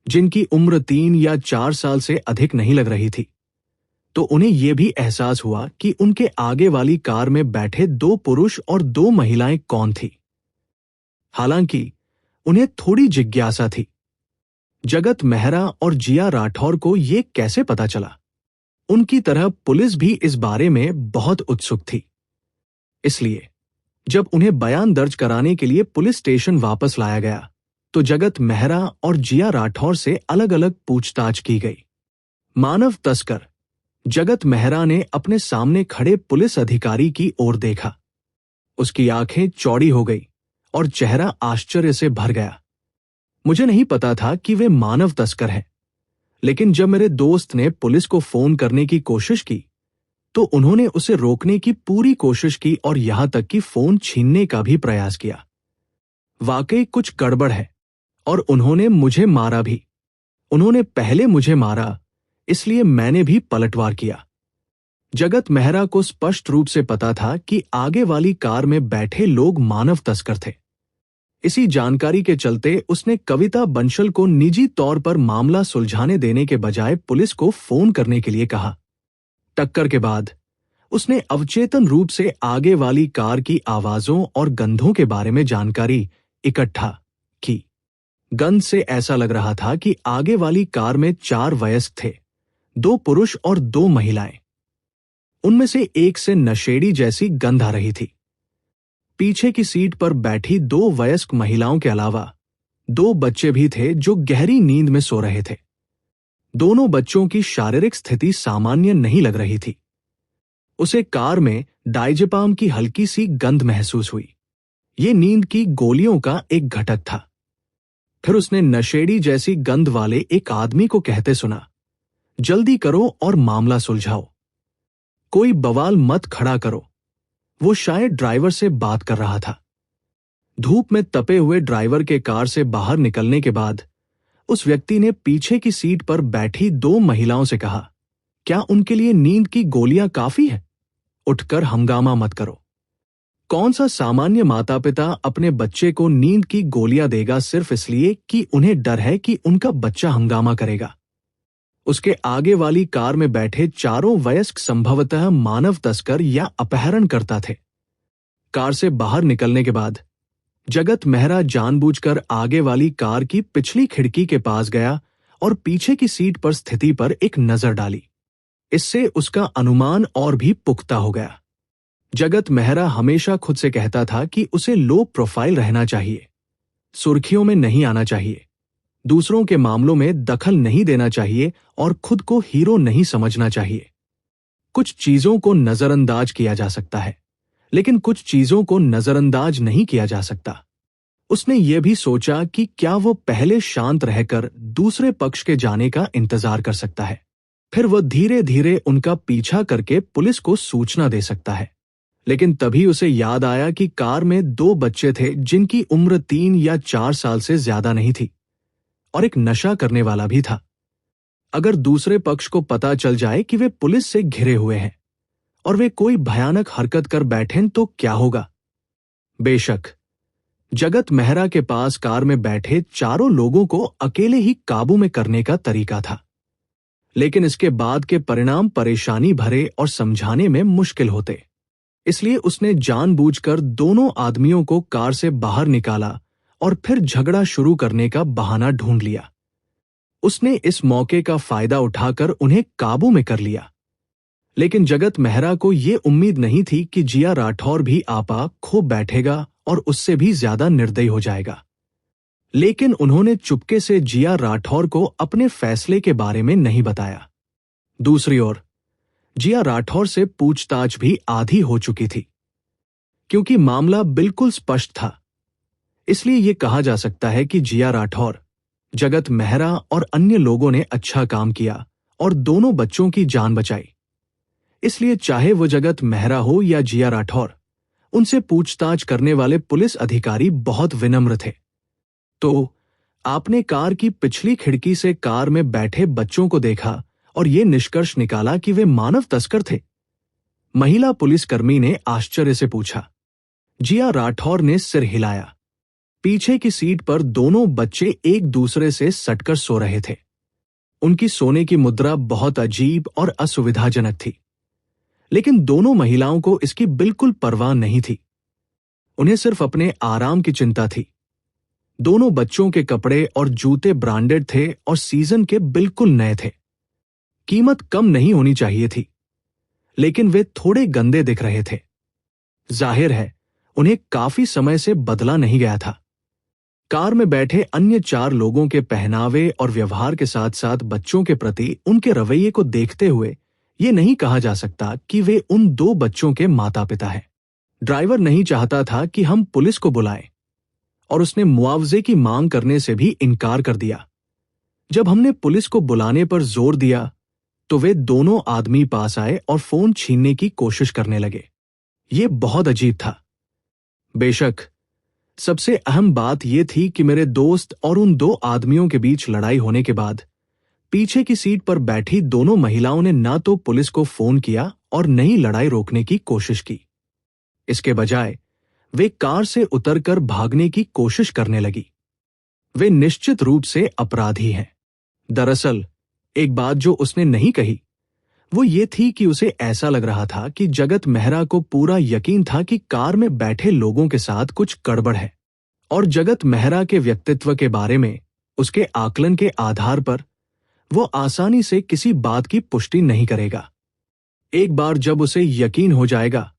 जिनकी उम्र 3 या 4 साल से अधिक नहीं लग रही थी, तो उन्हें यह भी एहसास हुआ कि उनके आगे वाली कार में बैठे 2 पुरुष और 2 महिलाएं कौन थी। हालांकि उन्हें थोड़ी जिज्ञासा थी, जगत मेहरा और जिया राठौर को यह कैसे पता चला? उनकी तरह पुलिस भी इस बारे में बहुत उत्सुक थी। इसलिए जब उन्हें बयान दर्ज कराने के लिए पुलिस स्टेशन वापस लाया गया, तो जगत मेहरा और जिया राठौर से अलग अलग पूछताछ की गई। मानव तस्कर। जगत मेहरा ने अपने सामने खड़े पुलिस अधिकारी की ओर देखा। उसकी आंखें चौड़ी हो गई और चेहरा आश्चर्य से भर गया। मुझे नहीं पता था कि वे मानव तस्कर हैं, लेकिन जब मेरे दोस्त ने पुलिस को फोन करने की कोशिश की तो उन्होंने उसे रोकने की पूरी कोशिश की और यहां तक कि फोन छीनने का भी प्रयास किया। वाकई कुछ गड़बड़ है और उन्होंने मुझे मारा भी। उन्होंने पहले मुझे मारा, इसलिए मैंने भी पलटवार किया। जगत मेहरा को स्पष्ट रूप से पता था कि आगे वाली कार में बैठे लोग मानव तस्कर थे। इसी जानकारी के चलते उसने कविता बंसल को निजी तौर पर मामला सुलझाने देने के बजाय पुलिस को फोन करने के लिए कहा। टक्कर के बाद उसने अवचेतन रूप से आगे वाली कार की आवाजों और गंधों के बारे में जानकारी इकट्ठा की। गंध से ऐसा लग रहा था कि आगे वाली कार में 4 वयस्क थे, 2 पुरुष और 2 महिलाएं। उनमें से एक से नशेड़ी जैसी गंध आ रही थी। पीछे की सीट पर बैठी 2 वयस्क महिलाओं के अलावा 2 बच्चे भी थे जो गहरी नींद में सो रहे थे। दोनों बच्चों की शारीरिक स्थिति सामान्य नहीं लग रही थी। उसे कार में डायजेपाम की हल्की सी गंध महसूस हुई। ये नींद की गोलियों का एक घटक था। फिर उसने नशेड़ी जैसी गंध वाले एक आदमी को कहते सुना, जल्दी करो और मामला सुलझाओ, कोई बवाल मत खड़ा करो। वो शायद ड्राइवर से बात कर रहा था। धूप में तपे हुए ड्राइवर के कार से बाहर निकलने के बाद उस व्यक्ति ने पीछे की सीट पर बैठी 2 महिलाओं से कहा, क्या उनके लिए नींद की गोलियां काफी है? उठकर हंगामा मत करो। कौन सा सामान्य माता पिता अपने बच्चे को नींद की गोलियां देगा सिर्फ इसलिए कि उन्हें डर है कि उनका बच्चा हंगामा करेगा? उसके आगे वाली कार में बैठे 4 वयस्क संभवतः मानव तस्कर या अपहरणकर्ता थे। कार से बाहर निकलने के बाद जगत मेहरा जानबूझकर आगे वाली कार की पिछली खिड़की के पास गया और पीछे की सीट पर स्थिति पर एक नजर डाली। इससे उसका अनुमान और भी पुख्ता हो गया। जगत मेहरा हमेशा खुद से कहता था कि उसे लो प्रोफाइल रहना चाहिए, सुर्खियों में नहीं आना चाहिए, दूसरों के मामलों में दखल नहीं देना चाहिए और खुद को हीरो नहीं समझना चाहिए। कुछ चीजों को नजरअंदाज किया जा सकता है, लेकिन कुछ चीजों को नजरअंदाज नहीं किया जा सकता। उसने ये भी सोचा कि क्या वो पहले शांत रहकर दूसरे पक्ष के जाने का इंतजार कर सकता है, फिर वह धीरे धीरे उनका पीछा करके पुलिस को सूचना दे सकता है। लेकिन तभी उसे याद आया कि कार में 2 बच्चे थे जिनकी उम्र 3 या 4 साल से ज्यादा नहीं थी और एक नशा करने वाला भी था। अगर दूसरे पक्ष को पता चल जाए कि वे पुलिस से घिरे हुए हैं और वे कोई भयानक हरकत कर बैठें तो क्या होगा? बेशक जगत मेहरा के पास कार में बैठे 4 लोगों को अकेले ही काबू में करने का तरीका था, लेकिन इसके बाद के परिणाम परेशानी भरे और समझाने में मुश्किल होते। इसलिए उसने जानबूझकर दोनों आदमियों को कार से बाहर निकाला और फिर झगड़ा शुरू करने का बहाना ढूंढ लिया। उसने इस मौके का फायदा उठाकर उन्हें काबू में कर लिया। लेकिन जगत मेहरा को यह उम्मीद नहीं थी कि जिया राठौर भी आपा खो बैठेगा और उससे भी ज्यादा निर्दयी हो जाएगा। लेकिन उन्होंने चुपके से जिया राठौर को अपने फैसले के बारे में नहीं बताया। दूसरी ओर जिया राठौर से पूछताछ भी आधी हो चुकी थी। क्योंकि मामला बिल्कुल स्पष्ट था, इसलिए यह कहा जा सकता है कि जिया राठौर, जगत मेहरा और अन्य लोगों ने अच्छा काम किया और दोनों बच्चों की जान बचाई। इसलिए चाहे वो जगत मेहरा हो या जिया राठौर, उनसे पूछताछ करने वाले पुलिस अधिकारी बहुत विनम्र थे। तो आपने कार की पिछली खिड़की से कार में बैठे बच्चों को देखा और ये निष्कर्ष निकाला कि वे मानव तस्कर थे? महिला पुलिसकर्मी ने आश्चर्य से पूछा। जिया राठौर ने सिर हिलाया। पीछे की सीट पर दोनों बच्चे एक दूसरे से सटकर सो रहे थे। उनकी सोने की मुद्रा बहुत अजीब और असुविधाजनक थी, लेकिन दोनों महिलाओं को इसकी बिल्कुल परवाह नहीं थी। उन्हें सिर्फ अपने आराम की चिंता थी। दोनों बच्चों के कपड़े और जूते ब्रांडेड थे और सीजन के बिल्कुल नए थे। कीमत कम नहीं होनी चाहिए थी, लेकिन वे थोड़े गंदे दिख रहे थे। जाहिर है उन्हें काफी समय से बदला नहीं गया था। कार में बैठे अन्य 4 लोगों के पहनावे और व्यवहार के साथ साथ बच्चों के प्रति उनके रवैये को देखते हुए ये नहीं कहा जा सकता कि वे उन 2 बच्चों के माता पिता हैं। ड्राइवर नहीं चाहता था कि हम पुलिस को बुलाएं और उसने मुआवजे की मांग करने से भी इनकार कर दिया। जब हमने पुलिस को बुलाने पर जोर दिया तो वे दोनों आदमी पास आए और फोन छीनने की कोशिश करने लगे। ये बहुत अजीब था। बेशक सबसे अहम बात यह थी कि मेरे दोस्त और उन 2 आदमियों के बीच लड़ाई होने के बाद पीछे की सीट पर बैठी दोनों महिलाओं ने ना तो पुलिस को फोन किया और न ही लड़ाई रोकने की कोशिश की। इसके बजाय वे कार से उतरकर भागने की कोशिश करने लगी। वे निश्चित रूप से अपराधी हैं। दरअसल एक बात जो उसने नहीं कही वो ये थी कि उसे ऐसा लग रहा था कि जगत मेहरा को पूरा यकीन था कि कार में बैठे लोगों के साथ कुछ गड़बड़ है और जगत मेहरा के व्यक्तित्व के बारे में उसके आकलन के आधार पर वो आसानी से किसी बात की पुष्टि नहीं करेगा। एक बार जब उसे यकीन हो जाएगा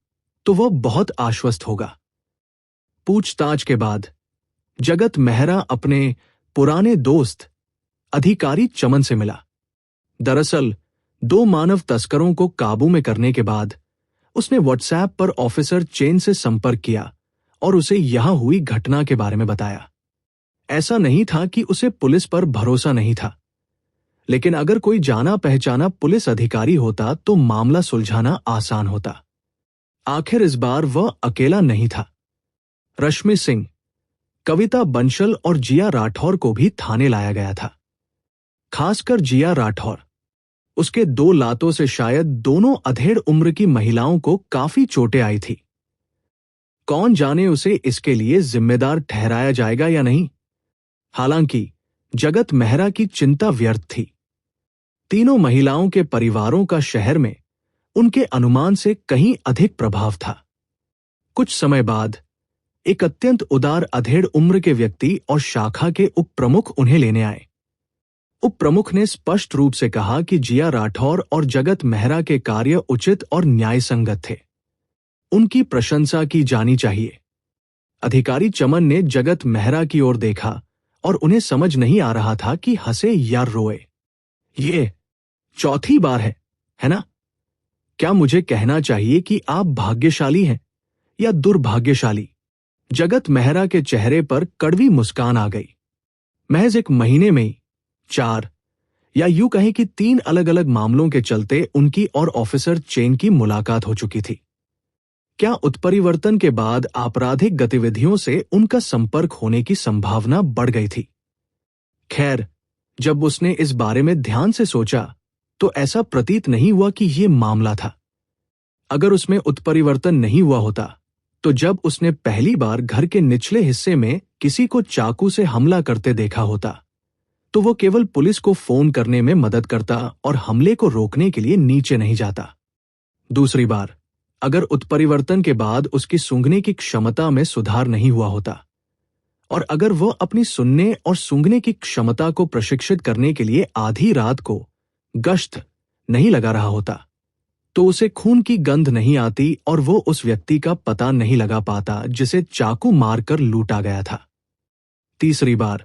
तो वह बहुत आश्वस्त होगा। पूछताछ के बाद जगत मेहरा अपने पुराने दोस्त अधिकारी चमन से मिला। दरअसल 2 मानव तस्करों को काबू में करने के बाद उसने व्हाट्सएप पर ऑफिसर चेन से संपर्क किया और उसे यहां हुई घटना के बारे में बताया। ऐसा नहीं था कि उसे पुलिस पर भरोसा नहीं था, लेकिन अगर कोई जाना पहचाना पुलिस अधिकारी होता तो मामला सुलझाना आसान होता। आखिर इस बार वह अकेला नहीं था। रश्मि सिंह, कविता बंसल और जिया राठौर को भी थाने लाया गया था। खासकर जिया राठौर, उसके 2 लातों से शायद दोनों अधेड़ उम्र की महिलाओं को काफी चोटें आई थी। कौन जाने उसे इसके लिए जिम्मेदार ठहराया जाएगा या नहीं। हालांकि जगत मेहरा की चिंता व्यर्थ थी। तीनों महिलाओं के परिवारों का शहर में उनके अनुमान से कहीं अधिक प्रभाव था। कुछ समय बाद एक अत्यंत उदार अधेड़ उम्र के व्यक्ति और शाखा के उप प्रमुख उन्हें लेने आए। उप प्रमुख ने स्पष्ट रूप से कहा कि जिया राठौर और जगत मेहरा के कार्य उचित और न्यायसंगत थे। उनकी प्रशंसा की जानी चाहिए। अधिकारी चमन ने जगत मेहरा की ओर देखा और उन्हें समझ नहीं आ रहा था कि हंसे या रोए। ये चौथी बार है ना? क्या मुझे कहना चाहिए कि आप भाग्यशाली हैं या दुर्भाग्यशाली? जगत मेहरा के चेहरे पर कड़वी मुस्कान आ गई। महज 1 महीने में ही 4 या यूं कहें कि 3 अलग अलग मामलों के चलते उनकी और ऑफिसर चेन की मुलाकात हो चुकी थी। क्या उत्परिवर्तन के बाद आपराधिक गतिविधियों से उनका संपर्क होने की संभावना बढ़ गई थी? खैर, जब उसने इस बारे में ध्यान से सोचा तो ऐसा प्रतीत नहीं हुआ कि यह मामला था। अगर उसमें उत्परिवर्तन नहीं हुआ होता तो जब उसने पहली बार घर के निचले हिस्से में किसी को चाकू से हमला करते देखा होता तो वो केवल पुलिस को फोन करने में मदद करता और हमले को रोकने के लिए नीचे नहीं जाता। दूसरी बार अगर उत्परिवर्तन के बाद उसकी सूंघने की क्षमता में सुधार नहीं हुआ होता और अगर वह अपनी सुनने और सूंघने की क्षमता को प्रशिक्षित करने के लिए आधी रात को गश्त नहीं लगा रहा होता तो उसे खून की गंध नहीं आती और वो उस व्यक्ति का पता नहीं लगा पाता जिसे चाकू मारकर लूटा गया था। तीसरी बार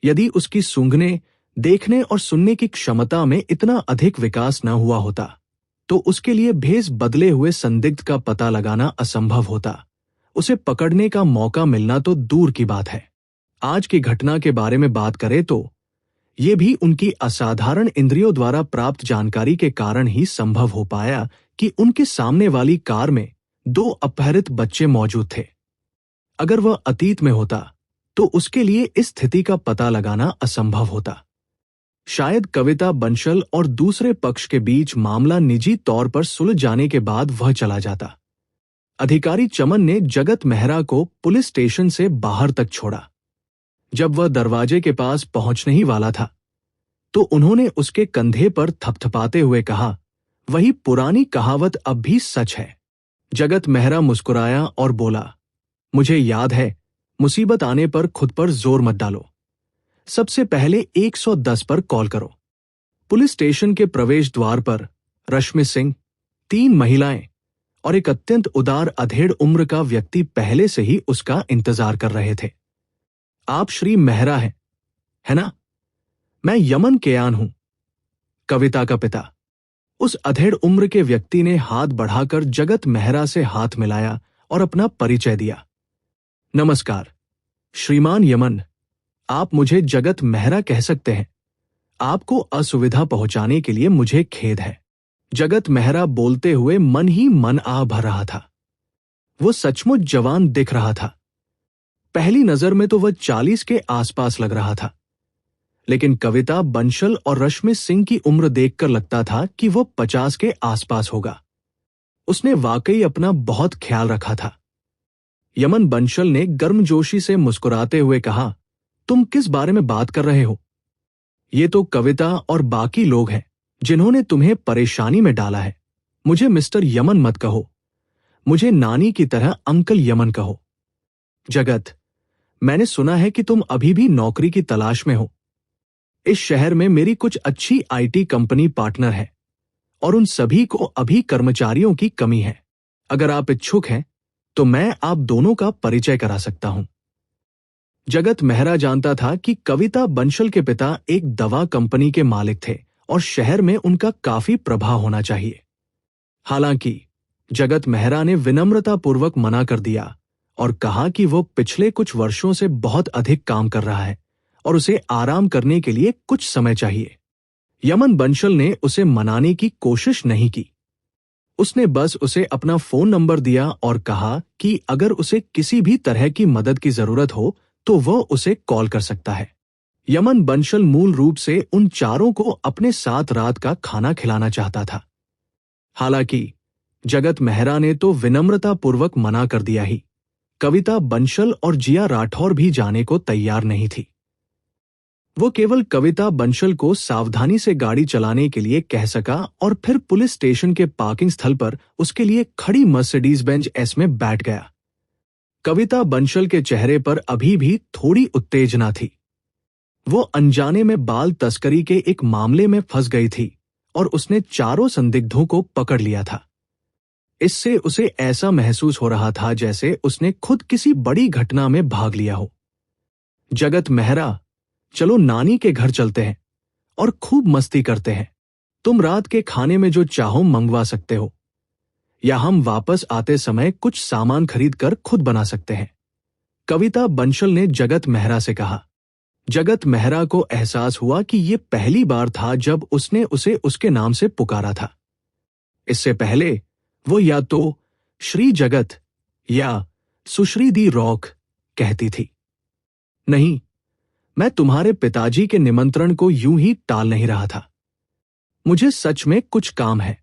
यदि उसकी सूंघने, देखने और सुनने की क्षमता में इतना अधिक विकास न हुआ होता तो उसके लिए भेष बदले हुए संदिग्ध का पता लगाना असंभव होता। उसे पकड़ने का मौका मिलना तो दूर की बात है। आज की घटना के बारे में बात करें तो ये भी उनकी असाधारण इंद्रियों द्वारा प्राप्त जानकारी के कारण ही संभव हो पाया कि उनके सामने वाली कार में 2 अपहरित बच्चे मौजूद थे। अगर वह अतीत में होता तो उसके लिए इस स्थिति का पता लगाना असंभव होता। शायद कविता बंसल और दूसरे पक्ष के बीच मामला निजी तौर पर सुलझ जाने के बाद वह चला जाता। अधिकारी चमन ने जगत मेहरा को पुलिस स्टेशन से बाहर तक छोड़ा। जब वह दरवाजे के पास पहुंचने ही वाला था तो उन्होंने उसके कंधे पर थपथपाते हुए कहा, वही पुरानी कहावत अब भी सच है। जगत मेहरा मुस्कुराया और बोला, मुझे याद है, मुसीबत आने पर खुद पर जोर मत डालो। सबसे पहले 110 पर कॉल करो। पुलिस स्टेशन के प्रवेश द्वार पर रश्मि सिंह, 3 महिलाएं और एक अत्यंत उदार अधेड़ उम्र का व्यक्ति पहले से ही उसका इंतजार कर रहे थे। आप श्री मेहरा हैं, है ना? मैं यमन केयान हूं, कविता का पिता। उस अधेड़ उम्र के व्यक्ति ने हाथ बढ़ाकर जगत मेहरा से हाथ मिलाया और अपना परिचय दिया। नमस्कार, श्रीमान यमन, आप मुझे जगत मेहरा कह सकते हैं। आपको असुविधा पहुंचाने के लिए मुझे खेद है। जगत मेहरा बोलते हुए मन ही मन आ भर रहा था। वो सचमुच जवान दिख रहा था। पहली नजर में तो वह 40 के आसपास लग रहा था, लेकिन कविता बंसल और रश्मि सिंह की उम्र देखकर लगता था कि वो 50 के आसपास होगा। उसने वाकई अपना बहुत ख्याल रखा था। यमन बंसल ने गर्मजोशी से मुस्कुराते हुए कहा, तुम किस बारे में बात कर रहे हो? ये तो कविता और बाकी लोग हैं जिन्होंने तुम्हें परेशानी में डाला है। मुझे मिस्टर यमन मत कहो, मुझे नानी की तरह अंकल यमन कहो। जगत, मैंने सुना है कि तुम अभी भी नौकरी की तलाश में हो। इस शहर में मेरी कुछ अच्छी आईटी कंपनी पार्टनर है और उन सभी को अभी कर्मचारियों की कमी है। अगर आप इच्छुक हैं तो मैं आप दोनों का परिचय करा सकता हूं। जगत मेहरा जानता था कि कविता बंसल के पिता एक दवा कंपनी के मालिक थे और शहर में उनका काफी प्रभाव होना चाहिए। हालांकि जगत मेहरा ने विनम्रतापूर्वक मना कर दिया और कहा कि वो पिछले कुछ वर्षों से बहुत अधिक काम कर रहा है और उसे आराम करने के लिए कुछ समय चाहिए। यमन बंसल ने उसे मनाने की कोशिश नहीं की। उसने बस उसे अपना फोन नंबर दिया और कहा कि अगर उसे किसी भी तरह की मदद की जरूरत हो तो वह उसे कॉल कर सकता है। यमन बंसल मूल रूप से उन चारों को अपने साथ रात का खाना खिलाना चाहता था। हालांकि जगत मेहरा ने तो विनम्रतापूर्वक मना कर दिया ही। कविता बंसल और जिया राठौर भी जाने को तैयार नहीं थी। वो केवल कविता बंसल को सावधानी से गाड़ी चलाने के लिए कह सका और फिर पुलिस स्टेशन के पार्किंग स्थल पर उसके लिए खड़ी मर्सिडीज बेंज एस में बैठ गया। कविता बंसल के चेहरे पर अभी भी थोड़ी उत्तेजना थी। वो अनजाने में बाल तस्करी के एक मामले में फंस गई थी और उसने चारों संदिग्धों को पकड़ लिया था। इससे उसे ऐसा महसूस हो रहा था जैसे उसने खुद किसी बड़ी घटना में भाग लिया हो। जगत मेहरा, चलो नानी के घर चलते हैं और खूब मस्ती करते हैं। तुम रात के खाने में जो चाहो मंगवा सकते हो, या हम वापस आते समय कुछ सामान खरीद कर खुद बना सकते हैं, कविता बंसल ने जगत मेहरा से कहा। जगत मेहरा को एहसास हुआ कि ये पहली बार था जब उसने उसे उसके नाम से पुकारा था। इससे पहले वो या तो श्री जगत या सुश्री दी रॉक कहती थी। नहीं, मैं तुम्हारे पिताजी के निमंत्रण को यूं ही टाल नहीं रहा था। मुझे सच में कुछ काम है।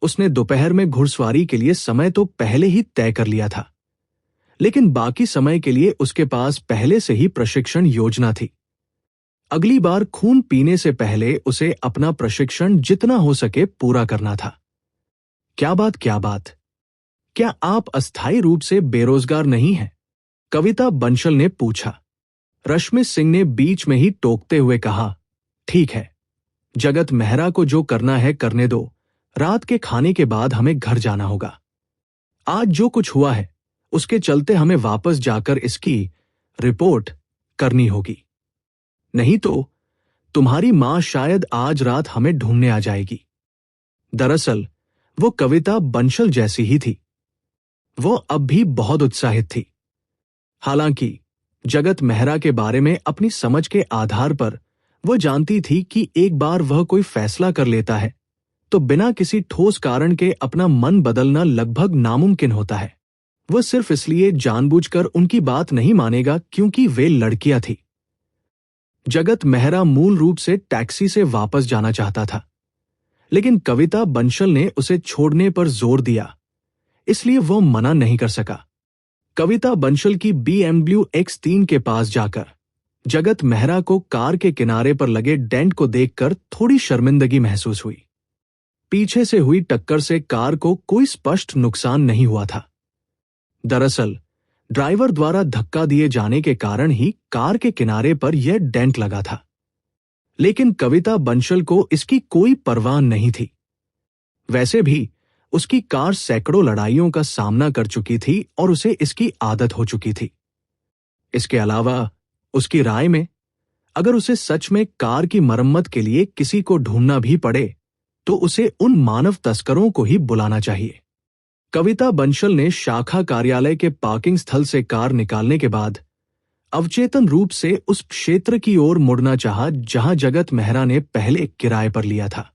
उसने दोपहर में घुड़सवारी के लिए समय तो पहले ही तय कर लिया था, लेकिन बाकी समय के लिए उसके पास पहले से ही प्रशिक्षण योजना थी। अगली बार खून पीने से पहले उसे अपना प्रशिक्षण जितना हो सके पूरा करना था। क्या बात, क्या आप अस्थायी रूप से बेरोजगार नहीं हैं? कविता बंसल ने पूछा। रश्मि सिंह ने बीच में ही टोकते हुए कहा, ठीक है, जगत मेहरा को जो करना है करने दो। रात के खाने के बाद हमें घर जाना होगा। आज जो कुछ हुआ है उसके चलते हमें वापस जाकर इसकी रिपोर्ट करनी होगी। नहीं तो तुम्हारी मां शायद आज रात हमें ढूंढने आ जाएगी। दरअसल वो कविता बंसल जैसी ही थी। वो अब भी बहुत उत्साहित थी। हालांकि जगत मेहरा के बारे में अपनी समझ के आधार पर वो जानती थी कि एक बार वह कोई फैसला कर लेता है तो बिना किसी ठोस कारण के अपना मन बदलना लगभग नामुमकिन होता है। वह सिर्फ इसलिए जानबूझकर उनकी बात नहीं मानेगा क्योंकि वे लड़कियां थी। जगत मेहरा मूल रूप से टैक्सी से वापस जाना चाहता था, लेकिन कविता बंसल ने उसे छोड़ने पर जोर दिया, इसलिए वह मना नहीं कर सका। कविता बंसल की BMW X3 के पास जाकर जगत मेहरा को कार के किनारे पर लगे डेंट को देखकर थोड़ी शर्मिंदगी महसूस हुई। पीछे से हुई टक्कर से कार को कोई स्पष्ट नुकसान नहीं हुआ था। दरअसल ड्राइवर द्वारा धक्का दिए जाने के कारण ही कार के किनारे पर यह डेंट लगा था, लेकिन कविता बंसल को इसकी कोई परवाह नहीं थी। वैसे भी उसकी कार सैकड़ों लड़ाइयों का सामना कर चुकी थी और उसे इसकी आदत हो चुकी थी। इसके अलावा उसकी राय में, अगर उसे सच में कार की मरम्मत के लिए किसी को ढूंढना भी पड़े तो उसे उन मानव तस्करों को ही बुलाना चाहिए। कविता बंसल ने शाखा कार्यालय के पार्किंग स्थल से कार निकालने के बाद अवचेतन रूप से उस क्षेत्र की ओर मुड़ना चाहा जहां जगत मेहरा ने पहले किराए पर लिया था।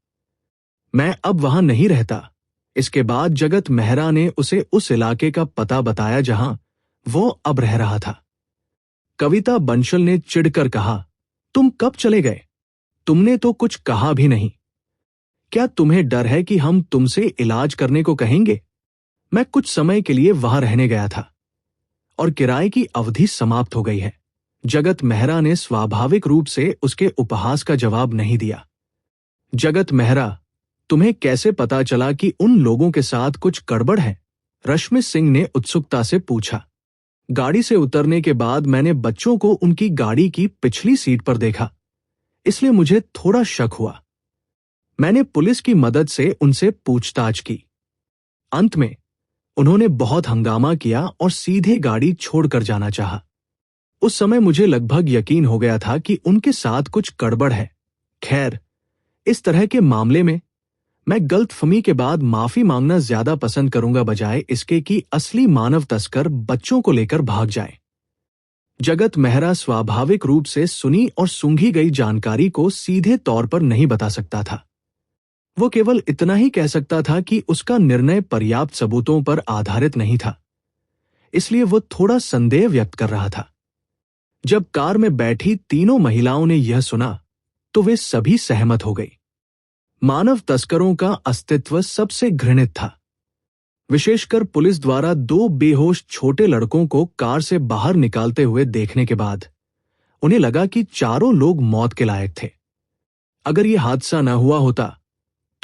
मैं अब वहां नहीं रहता। इसके बाद जगत मेहरा ने उसे उस इलाके का पता बताया जहां वो अब रह रहा था। कविता बंसल ने चिढ़कर कहा, तुम कब चले गए? तुमने तो कुछ कहा भी नहीं। क्या तुम्हें डर है कि हम तुमसे इलाज करने को कहेंगे? मैं कुछ समय के लिए वहां रहने गया था और किराए की अवधि समाप्त हो गई है। जगत मेहरा ने स्वाभाविक रूप से उसके उपहास का जवाब नहीं दिया। जगत मेहरा, तुम्हें कैसे पता चला कि उन लोगों के साथ कुछ गड़बड़ है? रश्मि सिंह ने उत्सुकता से पूछा। गाड़ी से उतरने के बाद मैंने बच्चों को उनकी गाड़ी की पिछली सीट पर देखा, इसलिए मुझे थोड़ा शक हुआ। मैंने पुलिस की मदद से उनसे पूछताछ की। अंत में उन्होंने बहुत हंगामा किया और सीधे गाड़ी छोड़कर जाना चाहा। उस समय मुझे लगभग यकीन हो गया था कि उनके साथ कुछ गड़बड़ है। खैर, इस तरह के मामले में मैं गलतफहमी के बाद माफी मांगना ज्यादा पसंद करूंगा बजाय इसके कि असली मानव तस्कर बच्चों को लेकर भाग जाए। जगत मेहरा स्वाभाविक रूप से सुनी और सूंघी गई जानकारी को सीधे तौर पर नहीं बता सकता था। वो केवल इतना ही कह सकता था कि उसका निर्णय पर्याप्त सबूतों पर आधारित नहीं था, इसलिए वो थोड़ा संदेह व्यक्त कर रहा था। जब कार में बैठी तीनों महिलाओं ने यह सुना तो वे सभी सहमत हो गई। मानव तस्करों का अस्तित्व सबसे घृणित था। विशेषकर पुलिस द्वारा 2 बेहोश छोटे लड़कों को कार से बाहर निकालते हुए देखने के बाद उन्हें लगा कि चारों लोग मौत के लायक थे। अगर यह हादसा न हुआ होता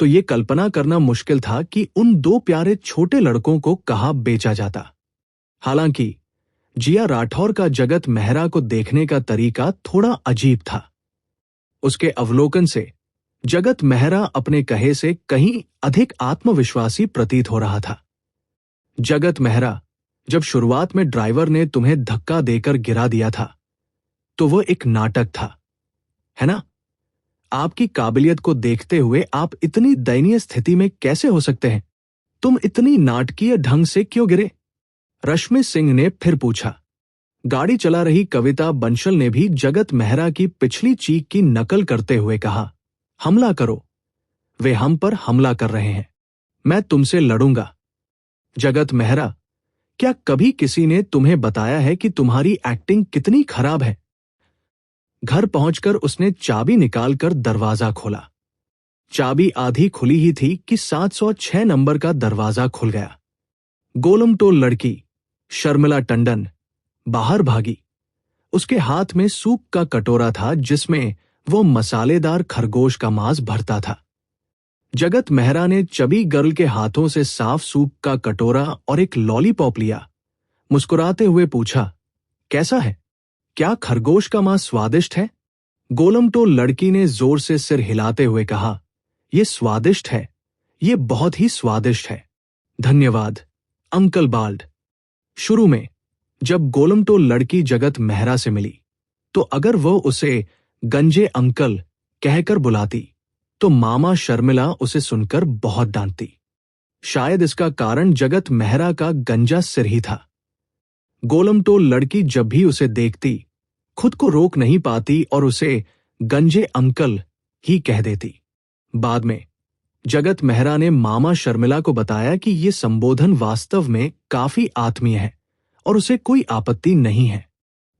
तो ये कल्पना करना मुश्किल था कि उन 2 प्यारे छोटे लड़कों को कहां बेचा जाता। हालांकि जिया राठौर का जगत मेहरा को देखने का तरीका थोड़ा अजीब था। उसके अवलोकन से जगत मेहरा अपने कहे से कहीं अधिक आत्मविश्वासी प्रतीत हो रहा था। जगत मेहरा, जब शुरुआत में ड्राइवर ने तुम्हें धक्का देकर गिरा दिया था तो वह एक नाटक था, है ना? आपकी काबिलियत को देखते हुए आप इतनी दयनीय स्थिति में कैसे हो सकते हैं? तुम इतनी नाटकीय ढंग से क्यों गिरे? रश्मि सिंह ने फिर पूछा। गाड़ी चला रही कविता बंसल ने भी जगत मेहरा की पिछली चीख की नकल करते हुए कहा, हमला करो, वे हम पर हमला कर रहे हैं, मैं तुमसे लड़ूंगा। जगत मेहरा, क्या कभी किसी ने तुम्हें बताया है कि तुम्हारी एक्टिंग कितनी खराब है? घर पहुंचकर उसने चाबी निकालकर दरवाजा खोला। चाबी आधी खुली ही थी कि 706 नंबर का दरवाजा खुल गया। गोलमटोल लड़की शर्मिला टंडन बाहर भागी। उसके हाथ में सूप का कटोरा था जिसमें वो मसालेदार खरगोश का मांस भरता था। जगत मेहरा ने चबी गर्ल के हाथों से साफ सूप का कटोरा और एक लॉलीपॉप लिया। मुस्कुराते हुए पूछा, कैसा है? क्या खरगोश का मांस स्वादिष्ट है? गोलमटोल लड़की ने जोर से सिर हिलाते हुए कहा, यह स्वादिष्ट है, यह बहुत ही स्वादिष्ट है। धन्यवाद अंकल बाल्ड। शुरू में जब गोलमटोल लड़की जगत मेहरा से मिली तो अगर वो उसे गंजे अंकल कहकर बुलाती तो मामा शर्मिला उसे सुनकर बहुत डांटती। शायद इसका कारण जगत मेहरा का गंजा सिर ही था। गोलमटोल लड़की जब भी उसे देखती खुद को रोक नहीं पाती और उसे गंजे अंकल ही कह देती। बाद में जगत मेहरा ने मामा शर्मिला को बताया कि ये संबोधन वास्तव में काफी आत्मीय है और उसे कोई आपत्ति नहीं है।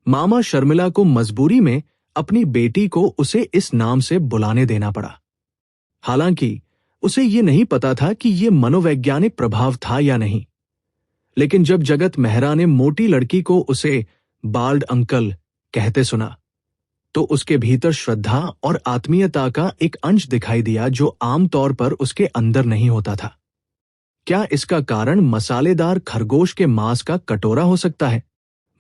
मामा शर्मिला को मजबूरी में अपनी बेटी को उसे इस नाम से बुलाने देना पड़ा। हालांकि उसे ये नहीं पता था कि ये मनोवैज्ञानिक प्रभाव था या नहीं, लेकिन जब जगत मेहरा ने मोटी लड़की को उसे बाल्ड अंकल कहते सुना तो उसके भीतर श्रद्धा और आत्मीयता का एक अंश दिखाई दिया जो आमतौर पर उसके अंदर नहीं होता था। क्या इसका कारण मसालेदार खरगोश के मांस का कटोरा हो सकता है?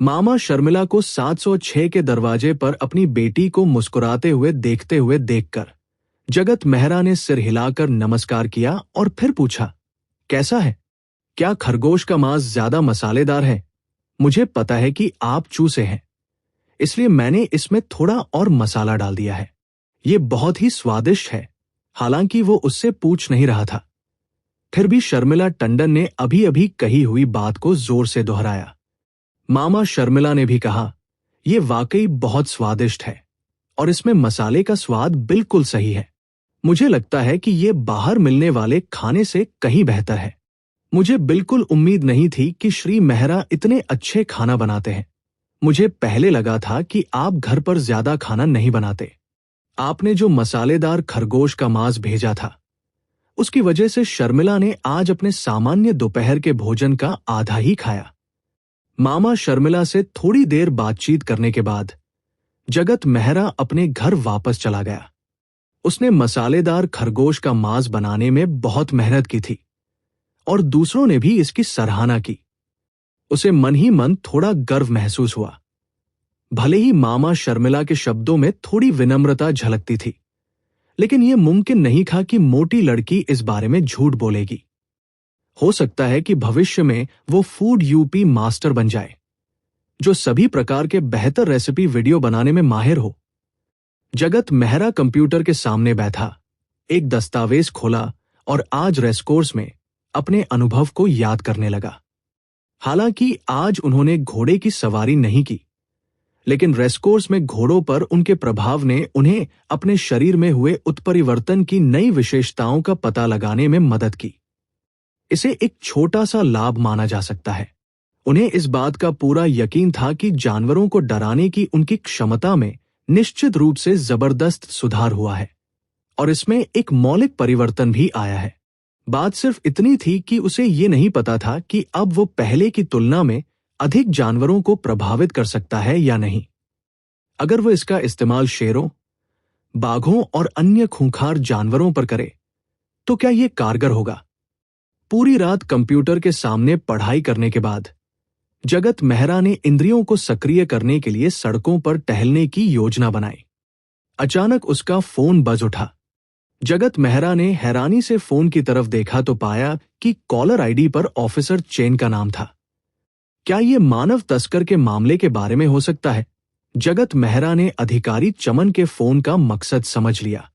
मामा शर्मिला को 706 के दरवाजे पर अपनी बेटी को मुस्कुराते हुए देखते हुए देखकर जगत मेहरा ने सिर हिलाकर नमस्कार किया और फिर पूछा, कैसा है? क्या खरगोश का मांस ज्यादा मसालेदार है? मुझे पता है कि आप चूसे हैं, इसलिए मैंने इसमें थोड़ा और मसाला डाल दिया है। ये बहुत ही स्वादिष्ट है। हालांकि वो उससे पूछ नहीं रहा था। फिर भी शर्मिला टंडन ने अभी अभी कही हुई बात को जोर से दोहराया। मामा शर्मिला ने भी कहा, ये वाकई बहुत स्वादिष्ट है और इसमें मसाले का स्वाद बिल्कुल सही है। मुझे लगता है कि ये बाहर मिलने वाले खाने से कहीं बेहतर है। मुझे बिल्कुल उम्मीद नहीं थी कि श्री मेहरा इतने अच्छे खाना बनाते हैं। मुझे पहले लगा था कि आप घर पर ज्यादा खाना नहीं बनाते। आपने जो मसालेदार खरगोश का मांस भेजा था, उसकी वजह से शर्मिला ने आज अपने सामान्य दोपहर के भोजन का आधा ही खाया। मामा शर्मिला से थोड़ी देर बातचीत करने के बाद जगत मेहरा अपने घर वापस चला गया। उसने मसालेदार खरगोश का मांस बनाने में बहुत मेहनत की थी और दूसरों ने भी इसकी सराहना की। उसे मन ही मन थोड़ा गर्व महसूस हुआ। भले ही मामा शर्मिला के शब्दों में थोड़ी विनम्रता झलकती थी, लेकिन यह मुमकिन नहीं था कि मोटी लड़की इस बारे में झूठ बोलेगी। हो सकता है कि भविष्य में वो फूड यूपी मास्टर बन जाए, जो सभी प्रकार के बेहतर रेसिपी वीडियो बनाने में माहिर हो। जगत मेहरा कंप्यूटर के सामने बैठा, एक दस्तावेज खोला और आज रेसकोर्स में अपने अनुभव को याद करने लगा। हालांकि आज उन्होंने घोड़े की सवारी नहीं की, लेकिन रेसकोर्स में घोड़ों पर उनके प्रभाव ने उन्हें अपने शरीर में हुए उत्परिवर्तन की नई विशेषताओं का पता लगाने में मदद की। इसे एक छोटा सा लाभ माना जा सकता है। उन्हें इस बात का पूरा यकीन था कि जानवरों को डराने की उनकी क्षमता में निश्चित रूप से जबरदस्त सुधार हुआ है और इसमें एक मौलिक परिवर्तन भी आया है। बात सिर्फ इतनी थी कि उसे ये नहीं पता था कि अब वो पहले की तुलना में अधिक जानवरों को प्रभावित कर सकता है या नहीं। अगर वो इसका इस्तेमाल शेरों, बाघों और अन्य खूंखार जानवरों पर करे तो क्या ये कारगर होगा? पूरी रात कंप्यूटर के सामने पढ़ाई करने के बाद जगत मेहरा ने इंद्रियों को सक्रिय करने के लिए सड़कों पर टहलने की योजना बनाई। अचानक उसका फोन बज उठा। जगत मेहरा ने हैरानी से फोन की तरफ देखा तो पाया कि कॉलर आईडी पर ऑफिसर चेन का नाम था। क्या यह मानव तस्कर के मामले के बारे में हो सकता है? जगत मेहरा ने अधिकारी चमन के फोन का मकसद समझ लिया।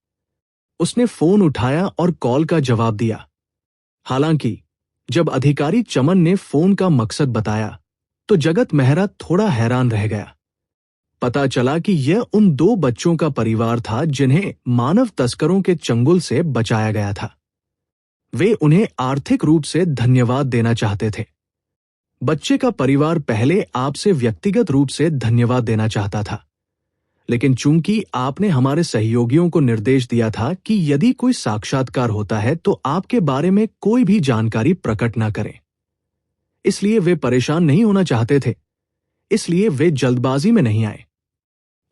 उसने फोन उठाया और कॉल का जवाब दिया। हालांकि जब अधिकारी चमन ने फोन का मकसद बताया तो जगत मेहरा थोड़ा हैरान रह गया। पता चला कि यह उन 2 बच्चों का परिवार था जिन्हें मानव तस्करों के चंगुल से बचाया गया था। वे उन्हें आर्थिक रूप से धन्यवाद देना चाहते थे। बच्चे का परिवार पहले आपसे व्यक्तिगत रूप से धन्यवाद देना चाहता था, लेकिन चूंकि आपने हमारे सहयोगियों को निर्देश दिया था कि यदि कोई साक्षात्कार होता है तो आपके बारे में कोई भी जानकारी प्रकट न करें, इसलिए वे परेशान नहीं होना चाहते थे। इसलिए वे जल्दबाजी में नहीं आए।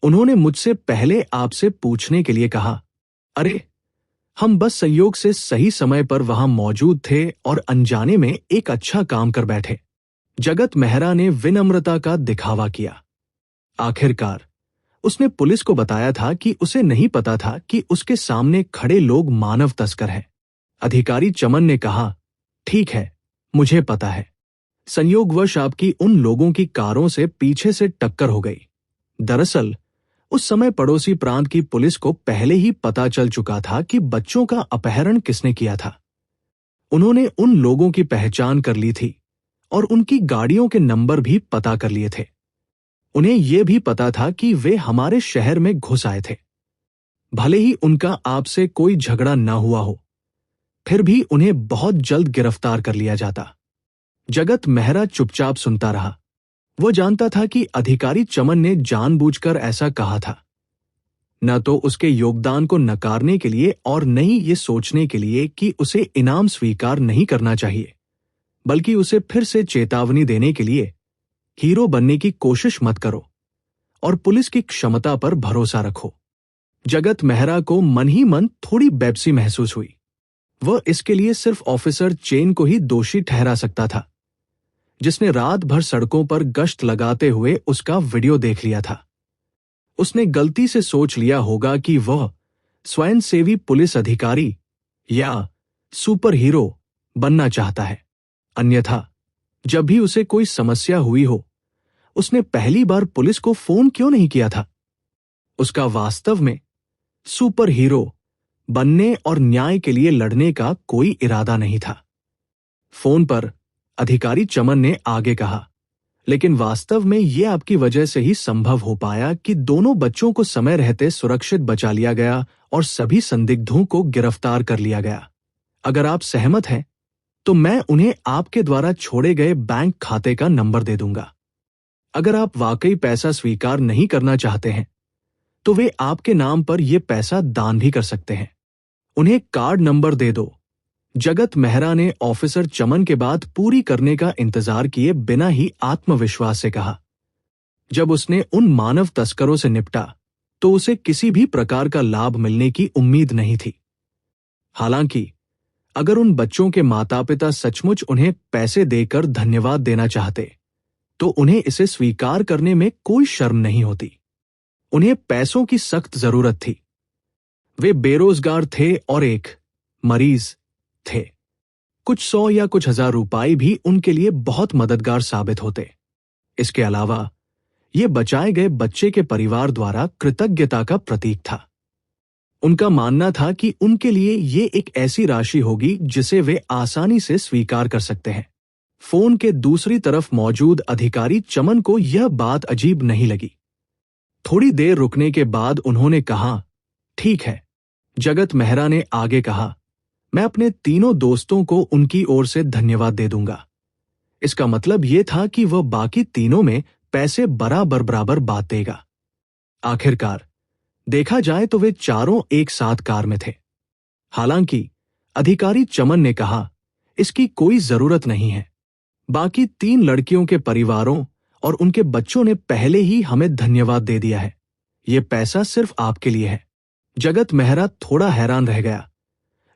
उन्होंने मुझसे पहले आपसे पूछने के लिए कहा, अरे हम बस संयोग से सही समय पर वहां मौजूद थे और अनजाने में एक अच्छा काम कर बैठे। जगत मेहरा ने विनम्रता का दिखावा किया। आखिरकार उसने पुलिस को बताया था कि उसे नहीं पता था कि उसके सामने खड़े लोग मानव तस्कर हैं। अधिकारी चमन ने कहा, ठीक है, मुझे पता है। संयोगवश आपकी उन लोगों की कारों से पीछे से टक्कर हो गई। दरअसल उस समय पड़ोसी प्रांत की पुलिस को पहले ही पता चल चुका था कि बच्चों का अपहरण किसने किया था। उन्होंने उन लोगों की पहचान कर ली थी और उनकी गाड़ियों के नंबर भी पता कर लिए थे। उन्हें यह भी पता था कि वे हमारे शहर में घुस आए थे। भले ही उनका आपसे कोई झगड़ा न हुआ हो, फिर भी उन्हें बहुत जल्द गिरफ्तार कर लिया जाता। जगत मेहरा चुपचाप सुनता रहा। वो जानता था कि अधिकारी चमन ने जानबूझकर ऐसा कहा था, न तो उसके योगदान को नकारने के लिए और न ही ये सोचने के लिए कि उसे इनाम स्वीकार नहीं करना चाहिए, बल्कि उसे फिर से चेतावनी देने के लिए, हीरो बनने की कोशिश मत करो और पुलिस की क्षमता पर भरोसा रखो। जगत मेहरा को मन ही मन थोड़ी बेबसी महसूस हुई। वह इसके लिए सिर्फ ऑफिसर चेन को ही दोषी ठहरा सकता था, जिसने रात भर सड़कों पर गश्त लगाते हुए उसका वीडियो देख लिया था। उसने गलती से सोच लिया होगा कि वह स्वयंसेवी पुलिस अधिकारी या सुपर हीरो बनना चाहता है। अन्यथा जब भी उसे कोई समस्या हुई हो, उसने पहली बार पुलिस को फोन क्यों नहीं किया था? उसका वास्तव में सुपर हीरो बनने और न्याय के लिए लड़ने का कोई इरादा नहीं था। फोन पर अधिकारी चमन ने आगे कहा, लेकिन वास्तव में यह आपकी वजह से ही संभव हो पाया कि दोनों बच्चों को समय रहते सुरक्षित बचा लिया गया और सभी संदिग्धों को गिरफ्तार कर लिया गया। अगर आप सहमत हैं तो मैं उन्हें आपके द्वारा छोड़े गए बैंक खाते का नंबर दे दूंगा। अगर आप वाकई पैसा स्वीकार नहीं करना चाहते हैं तो वे आपके नाम पर यह पैसा दान भी कर सकते हैं। उन्हें कार्ड नंबर दे दो। जगत मेहरा ने ऑफिसर चमन के बात पूरी करने का इंतजार किए बिना ही आत्मविश्वास से कहा। जब उसने उन मानव तस्करों से निपटा तो उसे किसी भी प्रकार का लाभ मिलने की उम्मीद नहीं थी। हालांकि अगर उन बच्चों के माता पिता सचमुच उन्हें पैसे देकर धन्यवाद देना चाहते तो उन्हें इसे स्वीकार करने में कोई शर्म नहीं होती। उन्हें पैसों की सख्त जरूरत थी। वे बेरोजगार थे और एक मरीज थे। कुछ 100 या कुछ हजार रुपए भी उनके लिए बहुत मददगार साबित होते। इसके अलावा यह बचाए गए बच्चे के परिवार द्वारा कृतज्ञता का प्रतीक था। उनका मानना था कि उनके लिए यह एक ऐसी राशि होगी जिसे वे आसानी से स्वीकार कर सकते हैं। फोन के दूसरी तरफ मौजूद अधिकारी चमन को यह बात अजीब नहीं लगी। थोड़ी देर रुकने के बाद उन्होंने कहा, ठीक है। जगत मेहरा ने आगे कहा, मैं अपने तीनों दोस्तों को उनकी ओर से धन्यवाद दे दूंगा। इसका मतलब यह था कि वह बाकी तीनों में पैसे बराबर बराबर बांट देगा। आखिरकार देखा जाए तो वे चारों एक साथ कार में थे। हालांकि अधिकारी चमन ने कहा, इसकी कोई जरूरत नहीं है। बाकी 3 लड़कियों के परिवारों और उनके बच्चों ने पहले ही हमें धन्यवाद दे दिया है। यह पैसा सिर्फ आपके लिए है। जगत मेहरा थोड़ा हैरान रह गया,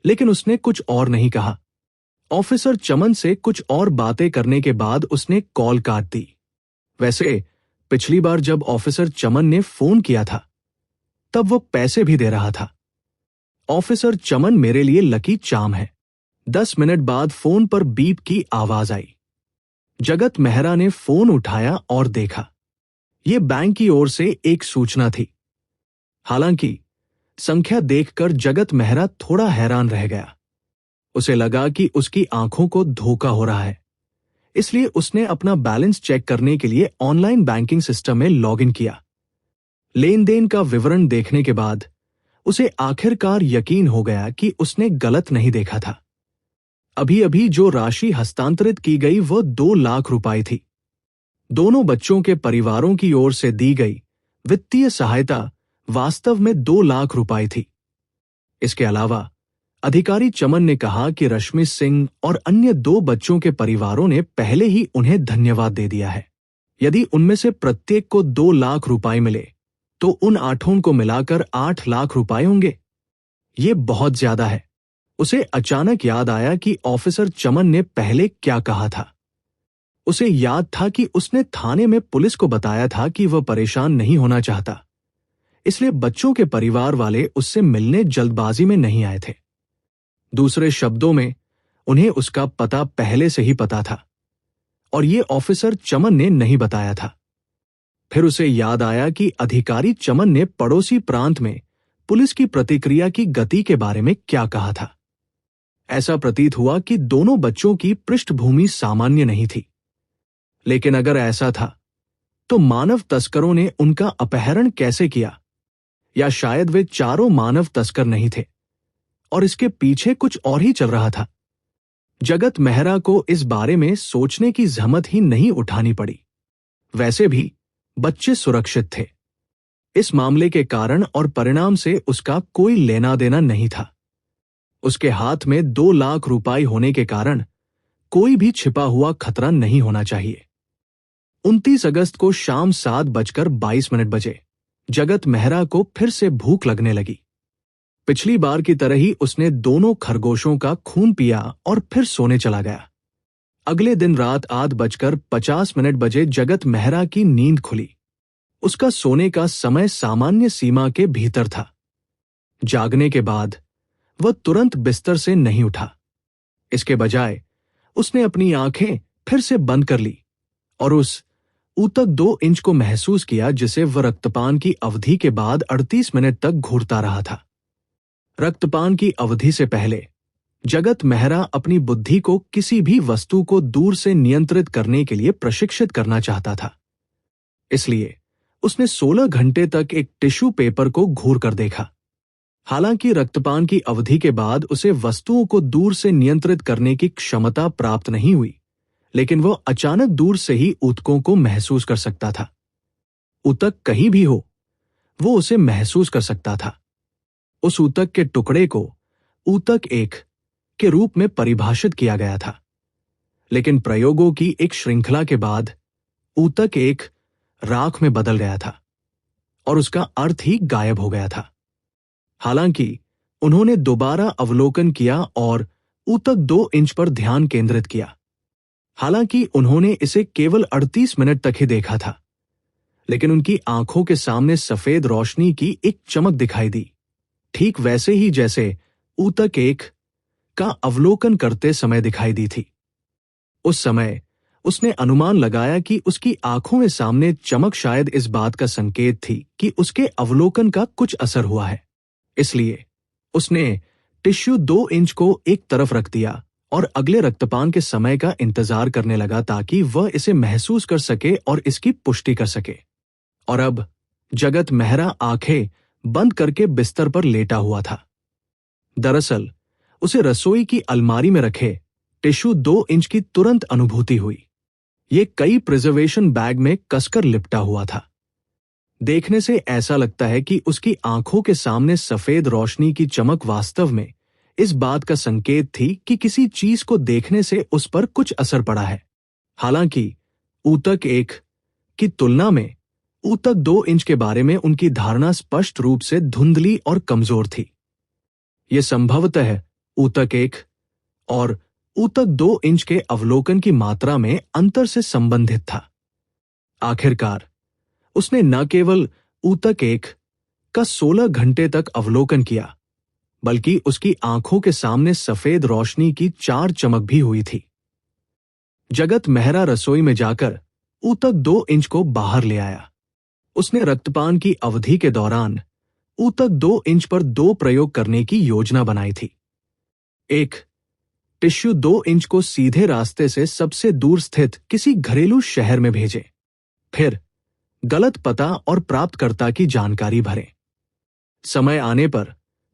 लेकिन उसने कुछ और नहीं कहा। ऑफिसर चमन से कुछ और बातें करने के बाद उसने कॉल काट दी। वैसे पिछली बार जब ऑफिसर चमन ने फोन किया था तब वो पैसे भी दे रहा था। ऑफिसर चमन मेरे लिए लकी चार्म है। 10 मिनट बाद फोन पर बीप की आवाज आई। जगत मेहरा ने फोन उठाया और देखा। यह बैंक की ओर से एक सूचना थी। हालांकि संख्या देखकर जगत मेहरा थोड़ा हैरान रह गया। उसे लगा कि उसकी आंखों को धोखा हो रहा है, इसलिए उसने अपना बैलेंस चेक करने के लिए ऑनलाइन बैंकिंग सिस्टम में लॉगिन किया। लेन देन का विवरण देखने के बाद उसे आखिरकार यकीन हो गया कि उसने गलत नहीं देखा था। अभी अभी जो राशि हस्तांतरित की गई वो 2 लाख रुपए थी। दोनों बच्चों के परिवारों की ओर से दी गई वित्तीय सहायता वास्तव में 2 लाख रुपए थी। इसके अलावा अधिकारी चमन ने कहा कि रश्मि सिंह और अन्य 2 बच्चों के परिवारों ने पहले ही उन्हें धन्यवाद दे दिया है। यदि उनमें से प्रत्येक को 2 लाख रुपए मिले तो उन 8 को मिलाकर 8 लाख रुपए होंगे। ये बहुत ज्यादा है। उसे अचानक याद आया कि ऑफिसर चमन ने पहले क्या कहा था। उसे याद था कि उसने थाने में पुलिस को बताया था कि वह परेशान नहीं होना चाहता, इसलिए बच्चों के परिवार वाले उससे मिलने जल्दबाजी में नहीं आए थे। दूसरे शब्दों में उन्हें उसका पता पहले से ही पता था और ये ऑफिसर चमन ने नहीं बताया था। फिर उसे याद आया कि अधिकारी चमन ने पड़ोसी प्रांत में पुलिस की प्रतिक्रिया की गति के बारे में क्या कहा था। ऐसा प्रतीत हुआ कि दोनों बच्चों की पृष्ठभूमि सामान्य नहीं थी। लेकिन अगर ऐसा था तो मानव तस्करों ने उनका अपहरण कैसे किया? या शायद वे चारों मानव तस्कर नहीं थे और इसके पीछे कुछ और ही चल रहा था। जगत मेहरा को इस बारे में सोचने की जहमत ही नहीं उठानी पड़ी। वैसे भी बच्चे सुरक्षित थे। इस मामले के कारण और परिणाम से उसका कोई लेना देना नहीं था। उसके हाथ में 2 लाख रुपए होने के कारण कोई भी छिपा हुआ खतरा नहीं होना चाहिए। 29 अगस्त को शाम 7:22 बजे जगत मेहरा को फिर से भूख लगने लगी। पिछली बार की तरह ही उसने दोनों खरगोशों का खून पिया और फिर सोने चला गया। अगले दिन रात 8:50 बजे जगत मेहरा की नींद खुली। उसका सोने का समय सामान्य सीमा के भीतर था। जागने के बाद वह तुरंत बिस्तर से नहीं उठा। इसके बजाय उसने अपनी आंखें फिर से बंद कर ली और उस ऊतक 2 इंच को महसूस किया, जिसे वह रक्तपान की अवधि के बाद 38 मिनट तक घूरता रहा था। रक्तपान की अवधि से पहले जगत मेहरा अपनी बुद्धि को किसी भी वस्तु को दूर से नियंत्रित करने के लिए प्रशिक्षित करना चाहता था। इसलिए उसने 16 घंटे तक एक टिश्यू पेपर को घूर कर देखा। हालांकि रक्तपान की अवधि के बाद उसे वस्तुओं को दूर से नियंत्रित करने की क्षमता प्राप्त नहीं हुई, लेकिन वह अचानक दूर से ही ऊतकों को महसूस कर सकता था। ऊतक कहीं भी हो, वो उसे महसूस कर सकता था। उस ऊतक के टुकड़े को ऊतक 1 के रूप में परिभाषित किया गया था, लेकिन प्रयोगों की एक श्रृंखला के बाद ऊतक 1 राख में बदल गया था और उसका अर्थ ही गायब हो गया था। हालांकि उन्होंने दोबारा अवलोकन किया और ऊतक 2 इंच पर ध्यान केंद्रित किया। हालांकि उन्होंने इसे केवल 38 मिनट तक ही देखा था, लेकिन उनकी आंखों के सामने सफेद रोशनी की एक चमक दिखाई दी, ठीक वैसे ही जैसे ऊतक 1 का अवलोकन करते समय दिखाई दी थी। उस समय उसने अनुमान लगाया कि उसकी आंखों में सामने चमक शायद इस बात का संकेत थी कि उसके अवलोकन का कुछ असर हुआ है। इसलिए उसने टिश्यू 2 इंच को एक तरफ रख दिया और अगले रक्तपान के समय का इंतजार करने लगा, ताकि वह इसे महसूस कर सके और इसकी पुष्टि कर सके। और अब जगत मेहरा आंखें बंद करके बिस्तर पर लेटा हुआ था। दरअसल उसे रसोई की अलमारी में रखे टिश्यू 2 इंच की तुरंत अनुभूति हुई। ये कई प्रिजर्वेशन बैग में कसकर लिपटा हुआ था। देखने से ऐसा लगता है कि उसकी आंखों के सामने सफेद रोशनी की चमक वास्तव में इस बात का संकेत थी कि किसी चीज को देखने से उस पर कुछ असर पड़ा है। हालांकि ऊतक 1 की तुलना में ऊतक 2 इंच के बारे में उनकी धारणा स्पष्ट रूप से धुंधली और कमजोर थी। यह संभवतः ऊतक 1 और ऊतक 2 इंच के अवलोकन की मात्रा में अंतर से संबंधित था। आखिरकार उसने न केवल ऊतक 1 का 16 घंटे तक अवलोकन किया, बल्कि उसकी आंखों के सामने सफेद रोशनी की 4 चमक भी हुई थी। जगत मेहरा रसोई में जाकर ऊतक 2 इंच को बाहर ले आया। उसने रक्तपान की अवधि के दौरान ऊतक 2 इंच पर 2 प्रयोग करने की योजना बनाई थी। एक, टिश्यू 2 इंच को सीधे रास्ते से सबसे दूर स्थित किसी घरेलू शहर में भेजें। फिर गलत पता और प्राप्तकर्ता की जानकारी भरें। समय आने पर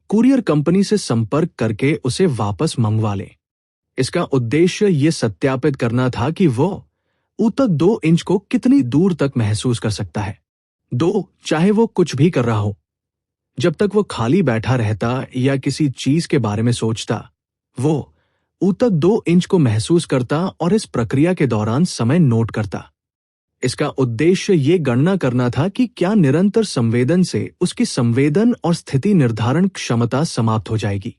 कुरियर कंपनी से संपर्क करके उसे वापस मंगवा लें। इसका उद्देश्य यह सत्यापित करना था कि वो ऊतक 2 इंच को कितनी दूर तक महसूस कर सकता है। चाहे वो कुछ भी कर रहा हो, जब तक वो खाली बैठा रहता या किसी चीज के बारे में सोचता, वो ऊतक 2 इंच को महसूस करता और इस प्रक्रिया के दौरान समय नोट करता। इसका उद्देश्य ये गणना करना था कि क्या निरंतर संवेदन से उसकी संवेदन और स्थिति निर्धारण क्षमता समाप्त हो जाएगी।